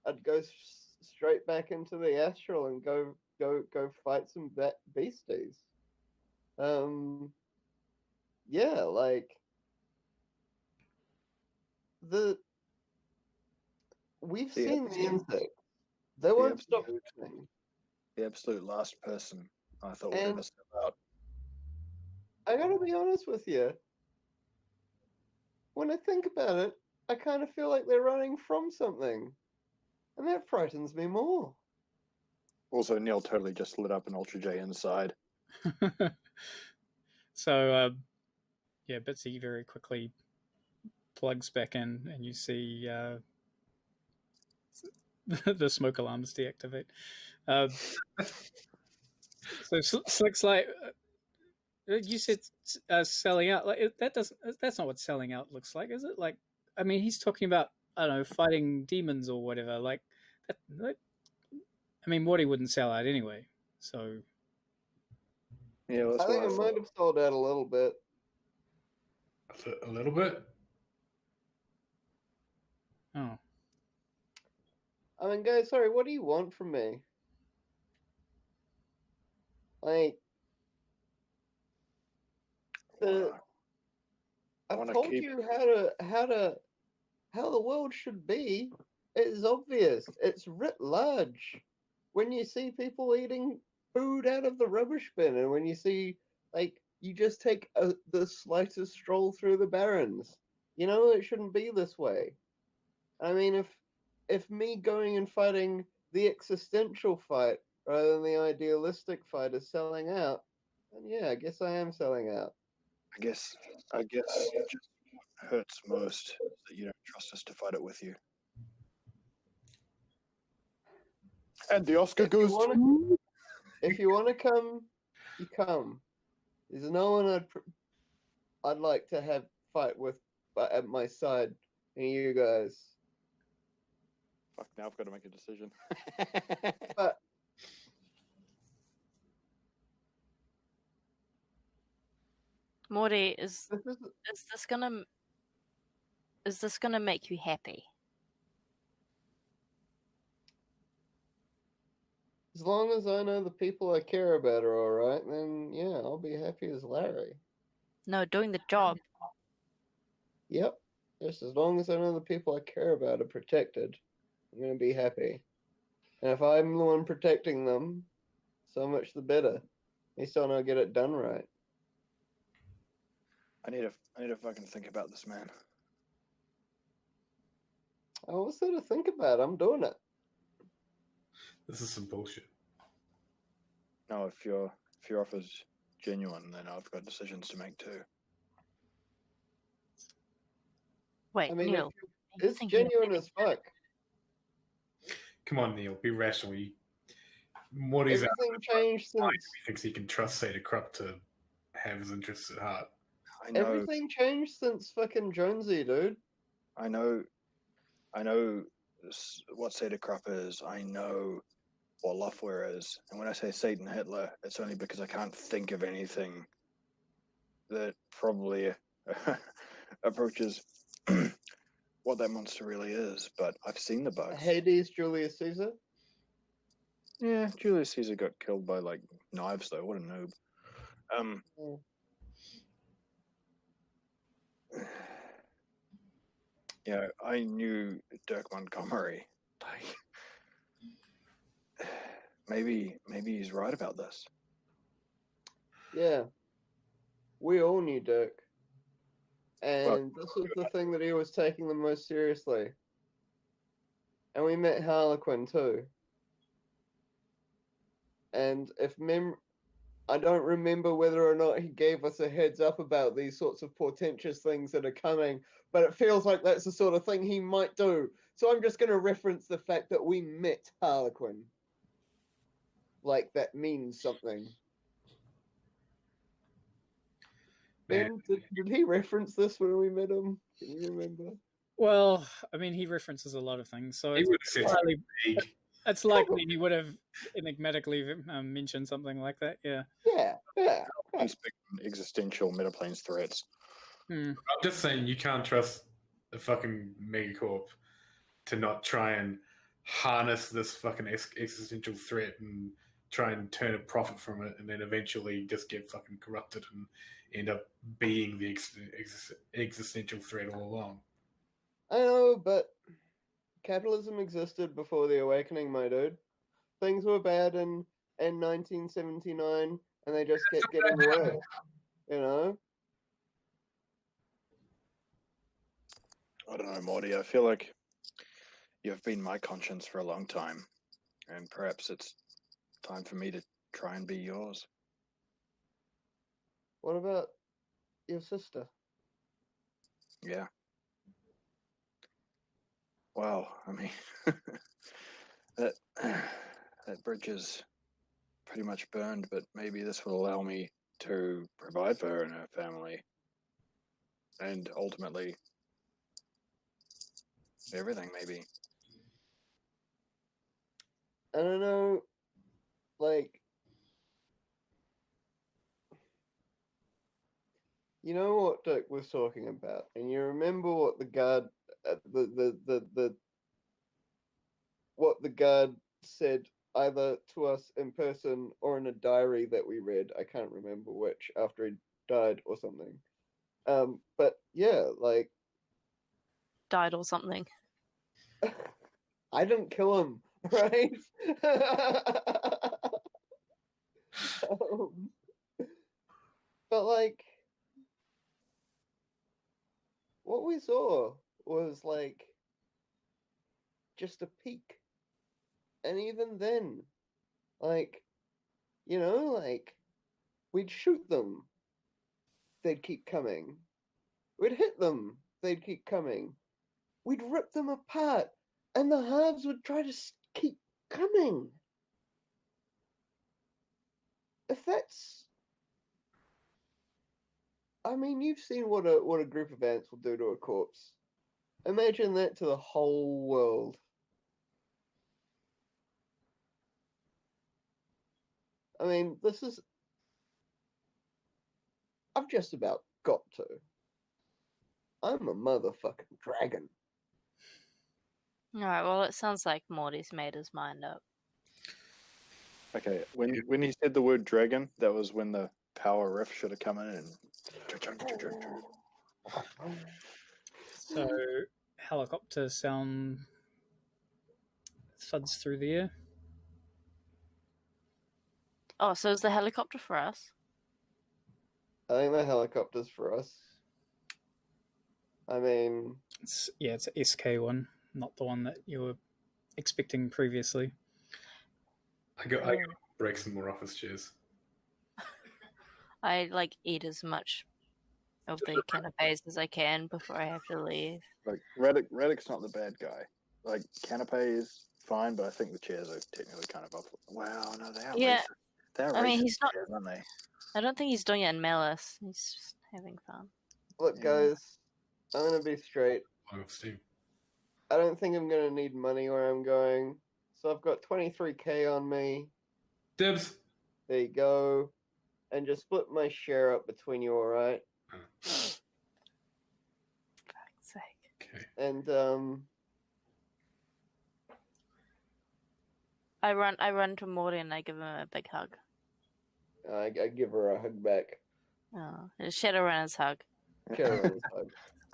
I'd go straight back into the astral and go fight some beasties. Yeah, like we've The seen the absolute, insects. They won't stop happening. the absolute last person I thought would And ever step out. I gotta be honest with you. When I think about it, I kind of feel like they're running from something, and that frightens me more. Also, Neel totally just lit up an Ultra J inside. So yeah, Bitsy very quickly plugs back in, and you see the smoke alarms deactivate. So Slick's like, you said selling out. Like that doesn't. That's not what selling out looks like, is it? Like, I mean, he's talking about, I don't know, fighting demons or whatever. Like, I mean, Morty wouldn't sell out anyway. So Yeah, that's I what think I I thought. might have sold out a little bit. A little bit. oh, I mean, guys, sorry, what do you want from me? Like, I I've wanna told keep- you how the world should be. It is obvious. It's writ large. When you see people eating food out of the rubbish bin, and when you see, like, you just take the slightest stroll through the barrens, you know it shouldn't be this way. I mean, if me going and fighting the existential fight rather than the idealistic fight is selling out, then yeah, I guess I am selling out. I guess it just hurts most that you don't trust us to fight it with you. And the Oscar If you goes wanna- to... If you want to come, you come. There's no one I'd like to have fight with at my side than you guys. Fuck, now I've got to make a decision. But Morty, is this is is this gonna is this gonna make you happy? as long as I know the people I care about are all right, then yeah, I'll be happy as Larry. No, doing the job. Yep. Just as long as I know the people I care about are protected, I'm gonna be happy. And if I'm the one protecting them, so much the better. At least I know I get it done right. I need to fucking think about this, man. Oh, what's there to think about? I'm doing it. This is some bullshit. No, if your offer's genuine, then I've got decisions to make too. Wait, I mean, Neel. it's genuine as fuck. Come on, Neel, be rational. Morty's out Everything changed since. he thinks he can trust Saeder-Krupp to have his interests at heart. I know. Everything changed since fucking Jonesy, dude. I know what Saeder-Krupp is. I know what Luftware is. And when I say Satan Hitler, it's only because I can't think of anything that probably approaches what that monster really is. But I've seen the bugs. Hades, Julius Caesar. Yeah, Julius Caesar got killed by like knives though. What a noob. Oh. Yeah, I knew Dirk Montgomery. Maybe he's right about this. Yeah. We all knew Dirk. And this was the thing that he was taking the most seriously. And we met Harlequin too. And I don't remember whether or not he gave us a heads up about these sorts of portentous things that are coming, but it feels like that's the sort of thing he might do. So I'm just going to reference the fact that we met Harlequin. Like that means something. Ben, did he reference this when we met him? Can you remember? Well, I mean, he references a lot of things, so He would have said it's likely he would have enigmatically mentioned something like that. Yeah. Yeah. Existential metaplanes threats. I'm just saying you can't trust a fucking megacorp to not try and harness this fucking existential threat and try and turn a profit from it, and then eventually just get fucking corrupted and end up being the existential threat all along. I know, but capitalism existed before the awakening, my dude. Things were bad in 1979, and they just kept getting worse. You know? I don't know, Morty. I feel like you've been my conscience for a long time, and perhaps it's time for me to try and be yours. What about your sister? Yeah. Well, I mean, that bridge is pretty much burned, but maybe this will allow me to provide for her and her family, and ultimately everything, maybe. I don't know, like, you know what Dick was talking about, and you remember what the guard, what the guard said either to us in person or in a diary that we read. I can't remember which, after he died or something. But yeah, like, Died or something. I didn't kill him, right? But like, what we saw was like just a peak, and even then, like, you know, like, we'd shoot them, they'd keep coming. We'd hit them, they'd keep coming. We'd rip them apart, and the halves would try to keep coming. If that's, I mean, you've seen what a group of ants will do to a corpse. Imagine that to the whole world. I mean, this is, I've just about got to. I'm a motherfucking dragon. Alright, well, it sounds like Morty's made his mind up. Okay, when he said the word dragon, that was when the power riff should have come in and. So helicopter sound thuds through the air. Oh, so is the helicopter for us? I think the helicopter's for us. I mean, It's a SK1, not the one that you were expecting previously. I got break some more office chairs. I like eat as much of the canapes as I can before I have to leave. Like Radic's not the bad guy. Like canapé is fine, but I think the chairs are technically kind of off. Wow, no, they are. Yeah, racist. They're I mean, racist he's not. chairs, aren't they? I don't think he's doing it in malice. He's just having fun. look, guys, I'm gonna be straight. I got Steam. I don't think I'm gonna need money where I'm going. So I've got 23k on me. Dibs. There you go. And just split my share up between you, alright? Fuck's sake. Okay. And I run to Morty and I give him a big hug. I give her a hug back. Oh, a Shadowrunner's hug. Shadowrunner's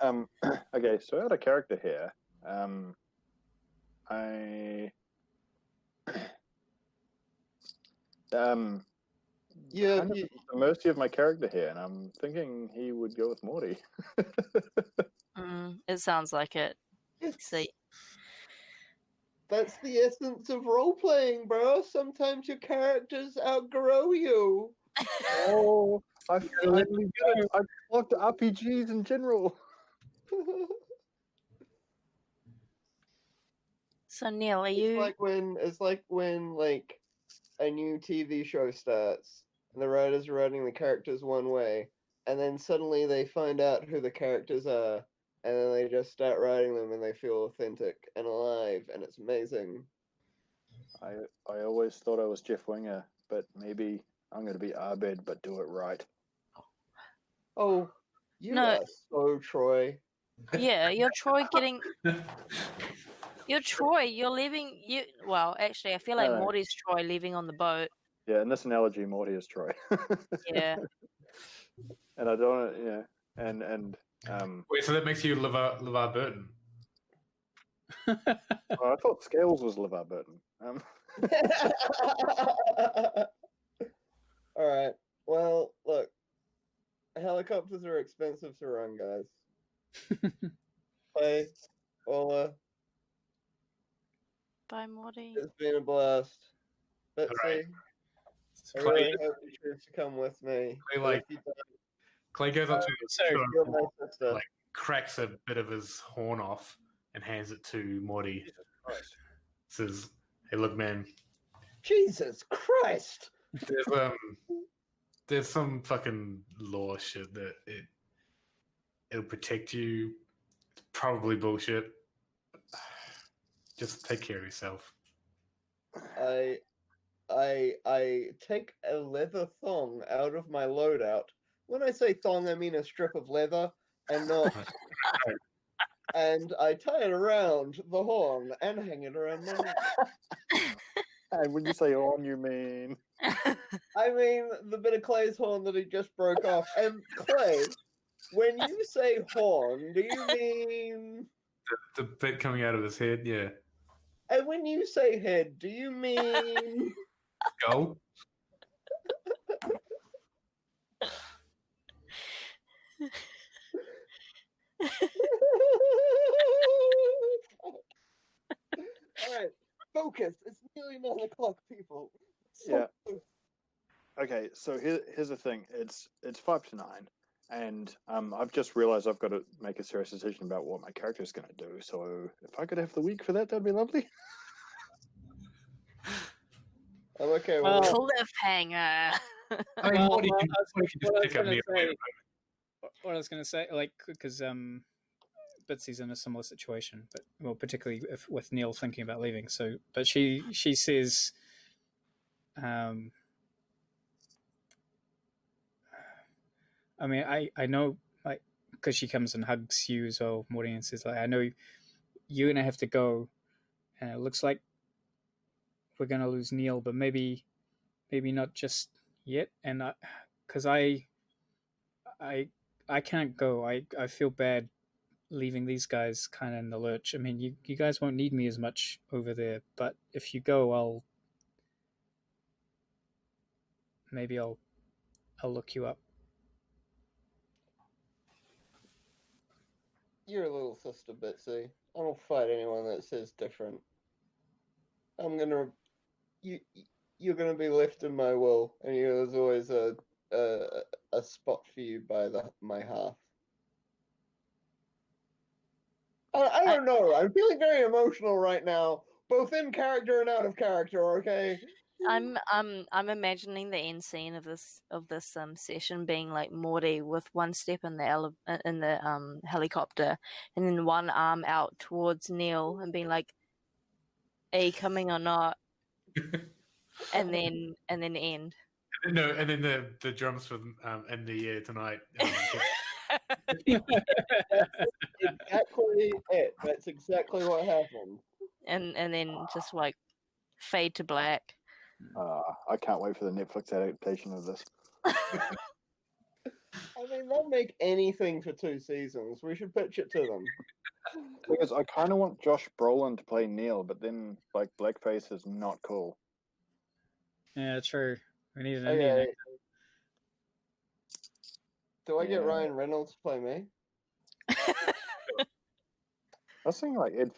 hug. Okay, so out of character here, Yeah, kind of at the mercy of my character here, and I'm thinking he would go with Morty. It sounds like it. See, that's the essence of role playing, bro. Sometimes your characters outgrow you. Oh, I finally get it. I blocked RPGs in general. So Neil, are It's you? like when like a new TV show starts and the writers are writing the characters one way, and then suddenly they find out who the characters are, and then they just start writing them and they feel authentic and alive, and it's amazing. I always thought I was Jeff Winger, but maybe I'm going to be Abed, but do it right. Oh, you No. are so Troy. Yeah, you're Troy getting. You're Troy. You're leaving. You well, actually, I feel like No. Morty's Troy leaving on the boat. Yeah, in this analogy, Morty is Troy. Yeah. And I don't, and Wait, so that makes you LeVar Burton? I thought Scales was LeVar Burton. All right. Well, look, helicopters are expensive to run, guys. Play, Ola. Bye, Morty. It's been a blast. Betsy, Alright. I really hope you choose to come with me. Clay, But like- if you don't, Clay goes up to So you're my sister. like cracks a bit of his horn off and hands it to Morty. Jesus Christ. Says, "Hey, look, man. Jesus Christ! There's some fucking law shit that it'll protect you. It's probably bullshit. Just take care of yourself." I take a leather thong out of my loadout. When I say thong, I mean a strip of leather, and not. And I tie it around the horn and hang it around my neck. And when you say on, you mean? I mean the bit of Clay's horn that he just broke off. And Clay, when you say horn, do you mean? The bit coming out of his head, yeah. And when you say head, do you mean? Skull. Alright, focus. It's nearly 9 o'clock, people. Yeah. Okay, so here's the thing. It's 5 to 9, and I've just realised I've got to make a serious decision about what my character is going to do. So if I could have the week for that, that'd be lovely. I'm okay with Well, it. Cliffhanger. I mean, Well, Morty well, can, Morty can just what I was pick up gonna Neil say- later. what I was going to say, like, because Bitsy's in a similar situation, but well, particularly with Neil thinking about leaving. So, but she says, I mean, I know, like, because she comes and hugs you as well, Morty, and says, like, I know you're gonna have to go, and it looks like we're gonna lose Neil, but maybe not just yet. And because I can't go. I feel bad leaving these guys kind of in the lurch. I mean, you guys won't need me as much over there, but if you go, I'll look you up. You're a little sister, Bitsy. I don't fight anyone that says different. You're gonna be left in my will, and there's always a spot for you by my half. I don't know. I'm feeling very emotional right now, both in character and out of character. Okay. I'm imagining the end scene of this session being like Morty with one step in the helicopter and then one arm out towards Neil and being like, "Are you coming or not?" and then end. No, and then the drums for in the air tonight. Exactly it. That's exactly what happened. and then just like fade to black. I can't wait for the Netflix adaptation of this. I mean, they'll make anything for 2 seasons. We should pitch it to them. Because I kind of want Josh Brolin to play Neil, but then like blackface is not cool. Yeah, true. We need an Okay. Indian. Do I get Yeah. Ryan Reynolds to play me? I was thinking like Ed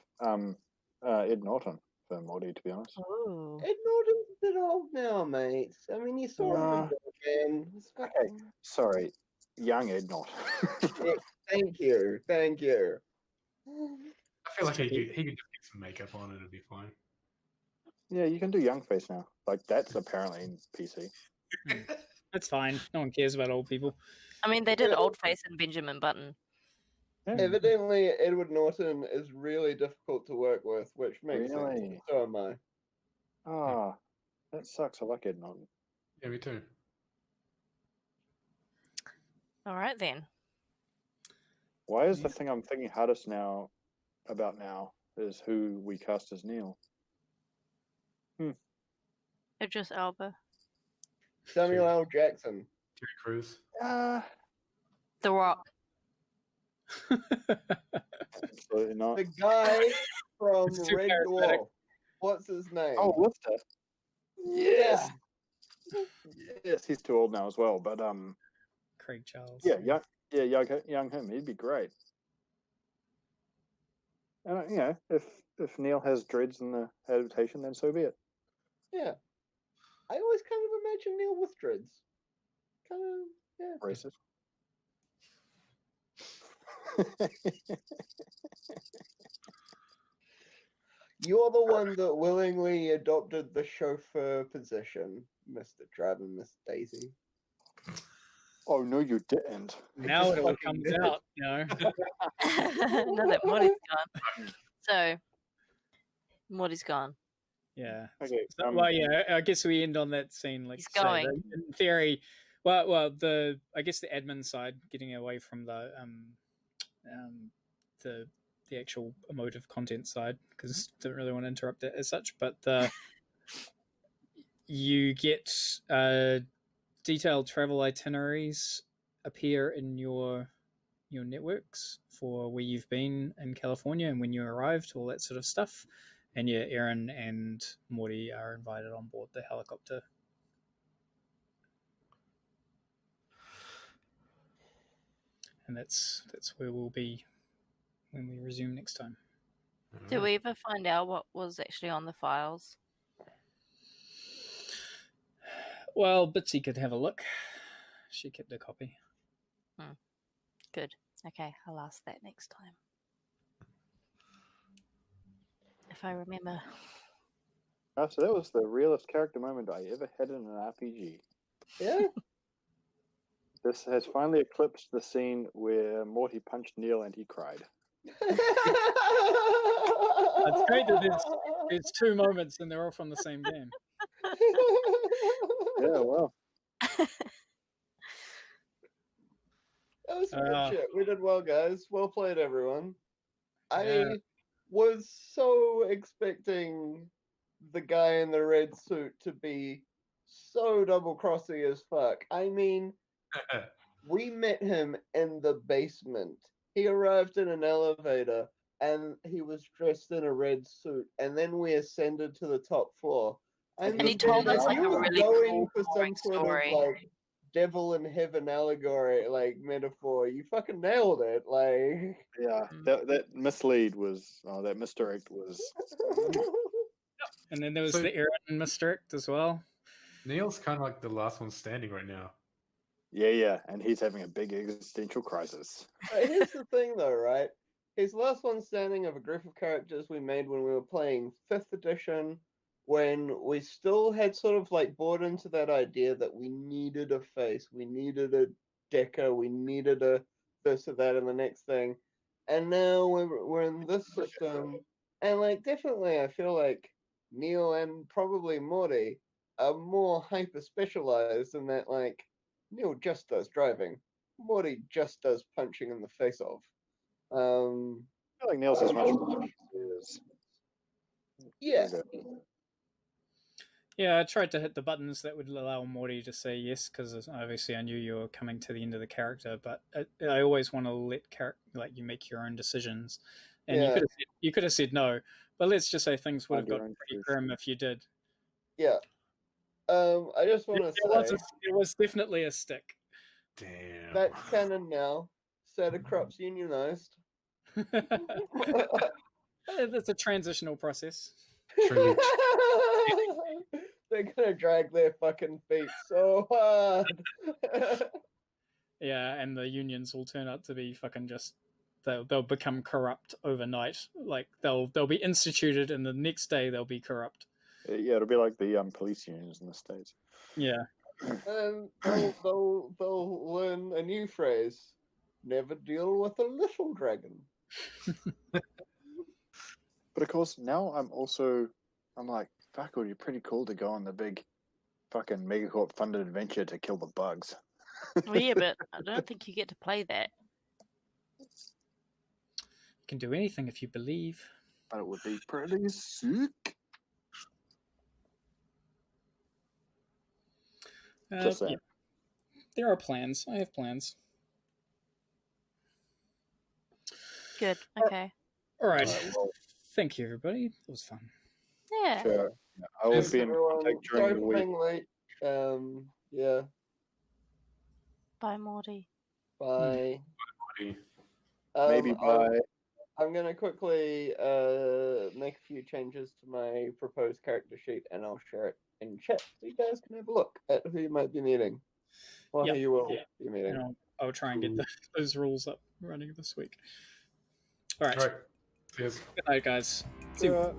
Norton for Morty, to be honest. Oh. Ed Norton's a bit old now, mate. I mean, you saw him in man. Okay, sorry, young Ed not. Thank you. I feel like he could just get some makeup on and it'd be fine. Yeah, you can do young face now. Like that's apparently in PC. That's fine. No one cares about old people. I mean, they did Old Face and Benjamin Button. Yeah. Evidently, Edward Norton is really difficult to work with, which makes sense. Really? So am I. Ah, that sucks. I like Ed Norton. Yeah, me too. All right then. Why is the thing I'm thinking hardest about now is who we cast as Neel? Idris Elba. Samuel L. Jackson. Terry Crews. The Rock. Absolutely not. The guy from It's too Red charismatic. Dwarf. What's his name? Oh, Lifter. yeah. Yes, he's too old now as well. But Craig Charles. young him. He'd be great. And if Neel has dreads in the adaptation, then so be it. Yeah. I always kind of imagine Neel with dreads. Kind of, yeah. Racist. You're the one that willingly adopted the chauffeur position, Mr. Driver, Miss Daisy. Oh no, you didn't. Now it all comes out, you know. Now that Morty's gone. So, Morty's gone. Yeah. Okay. So, well, yeah. I guess we end on that scene. Like, He's going. in theory, well, I guess the admin side, getting away from the actual emotive content side, because didn't really want to interrupt it as such. But you get detailed travel itineraries appear in your networks for where you've been in California and when you arrived, all that sort of stuff. And yeah, Aaron and Morty are invited on board the helicopter. And that's where we'll be when we resume next time. Did we ever find out what was actually on the files? Well, Bitsy could have a look. She kept a copy. Good. Okay, I'll ask that next time. If I remember. Oh, so that was the realest character moment I ever had in an RPG. Yeah. This has finally eclipsed the scene where Morty punched Neel and he cried. It's great that there's two moments and they're all from the same game. Yeah, well. That was some good shit. We did well, guys. Well played, everyone. I was so expecting the guy in the red suit to be so double-crossy as fuck. I mean, we met him in the basement. He arrived in an elevator, and he was dressed in a red suit, and then we ascended to the top floor. And he told us like a really cool, boring story. Like, devil in heaven allegory, like, metaphor. You fucking nailed it. Like, yeah, that mislead was, that misdirect was. And then there was the Aaron misdirect as well. Neil's kind of like the last one standing right now. Yeah, and he's having a big existential crisis. Here's the thing, though, right? He's the last one standing of a group of characters we made when we were playing 5th edition, when we still had sort of like bought into that idea that we needed a face, we needed a decker, we needed a this or that and the next thing. And now we're in this system, and like definitely I feel like Neel and probably Morty are more hyper specialized in that, like, Neel just does driving, Morty just does punching in the face of. I feel like Neel's as much fun as he is. Yeah. Yeah, I tried to hit the buttons that would allow Morty to say yes, because obviously I knew you were coming to the end of the character, but I always want to let you make your own decisions. And you could have said no, but let's just say things would have got pretty grim if you did. Yeah. I just want to say... It was definitely a stick. Damn. That's canon now. Saeder-Krupp's unionized. It's a transitional process. True. They're gonna drag their fucking feet so hard. Yeah, and the unions will turn out to be fucking just they'll become corrupt overnight. Like they'll be instituted, and the next day they'll be corrupt. Yeah, it'll be like the police unions in the States. Yeah. They'll learn a new phrase: never deal with a little dragon. But of course, now I'm like, fuck, it would be pretty cool to go on the big fucking Megacorp funded adventure to kill the bugs. Well, yeah, but I don't think you get to play that. You can do anything if you believe. But it would be pretty sick. Just saying. Yeah. There are plans. I have plans. Good. Okay. All right. Well, Thank you, everybody. It was fun. Yeah. sure. I will be in Everyone, contact sorry during the for week. being late. Yeah. Bye, Morty. Bye. Maybe by I'm gonna quickly make a few changes to my proposed character sheet, and I'll share it in chat so you guys can have a look at who you might be meeting, or Yep. who you will be meeting. And I'll try and get those rules up running this week. All right. All right. Cheers. Good night, guys. See you.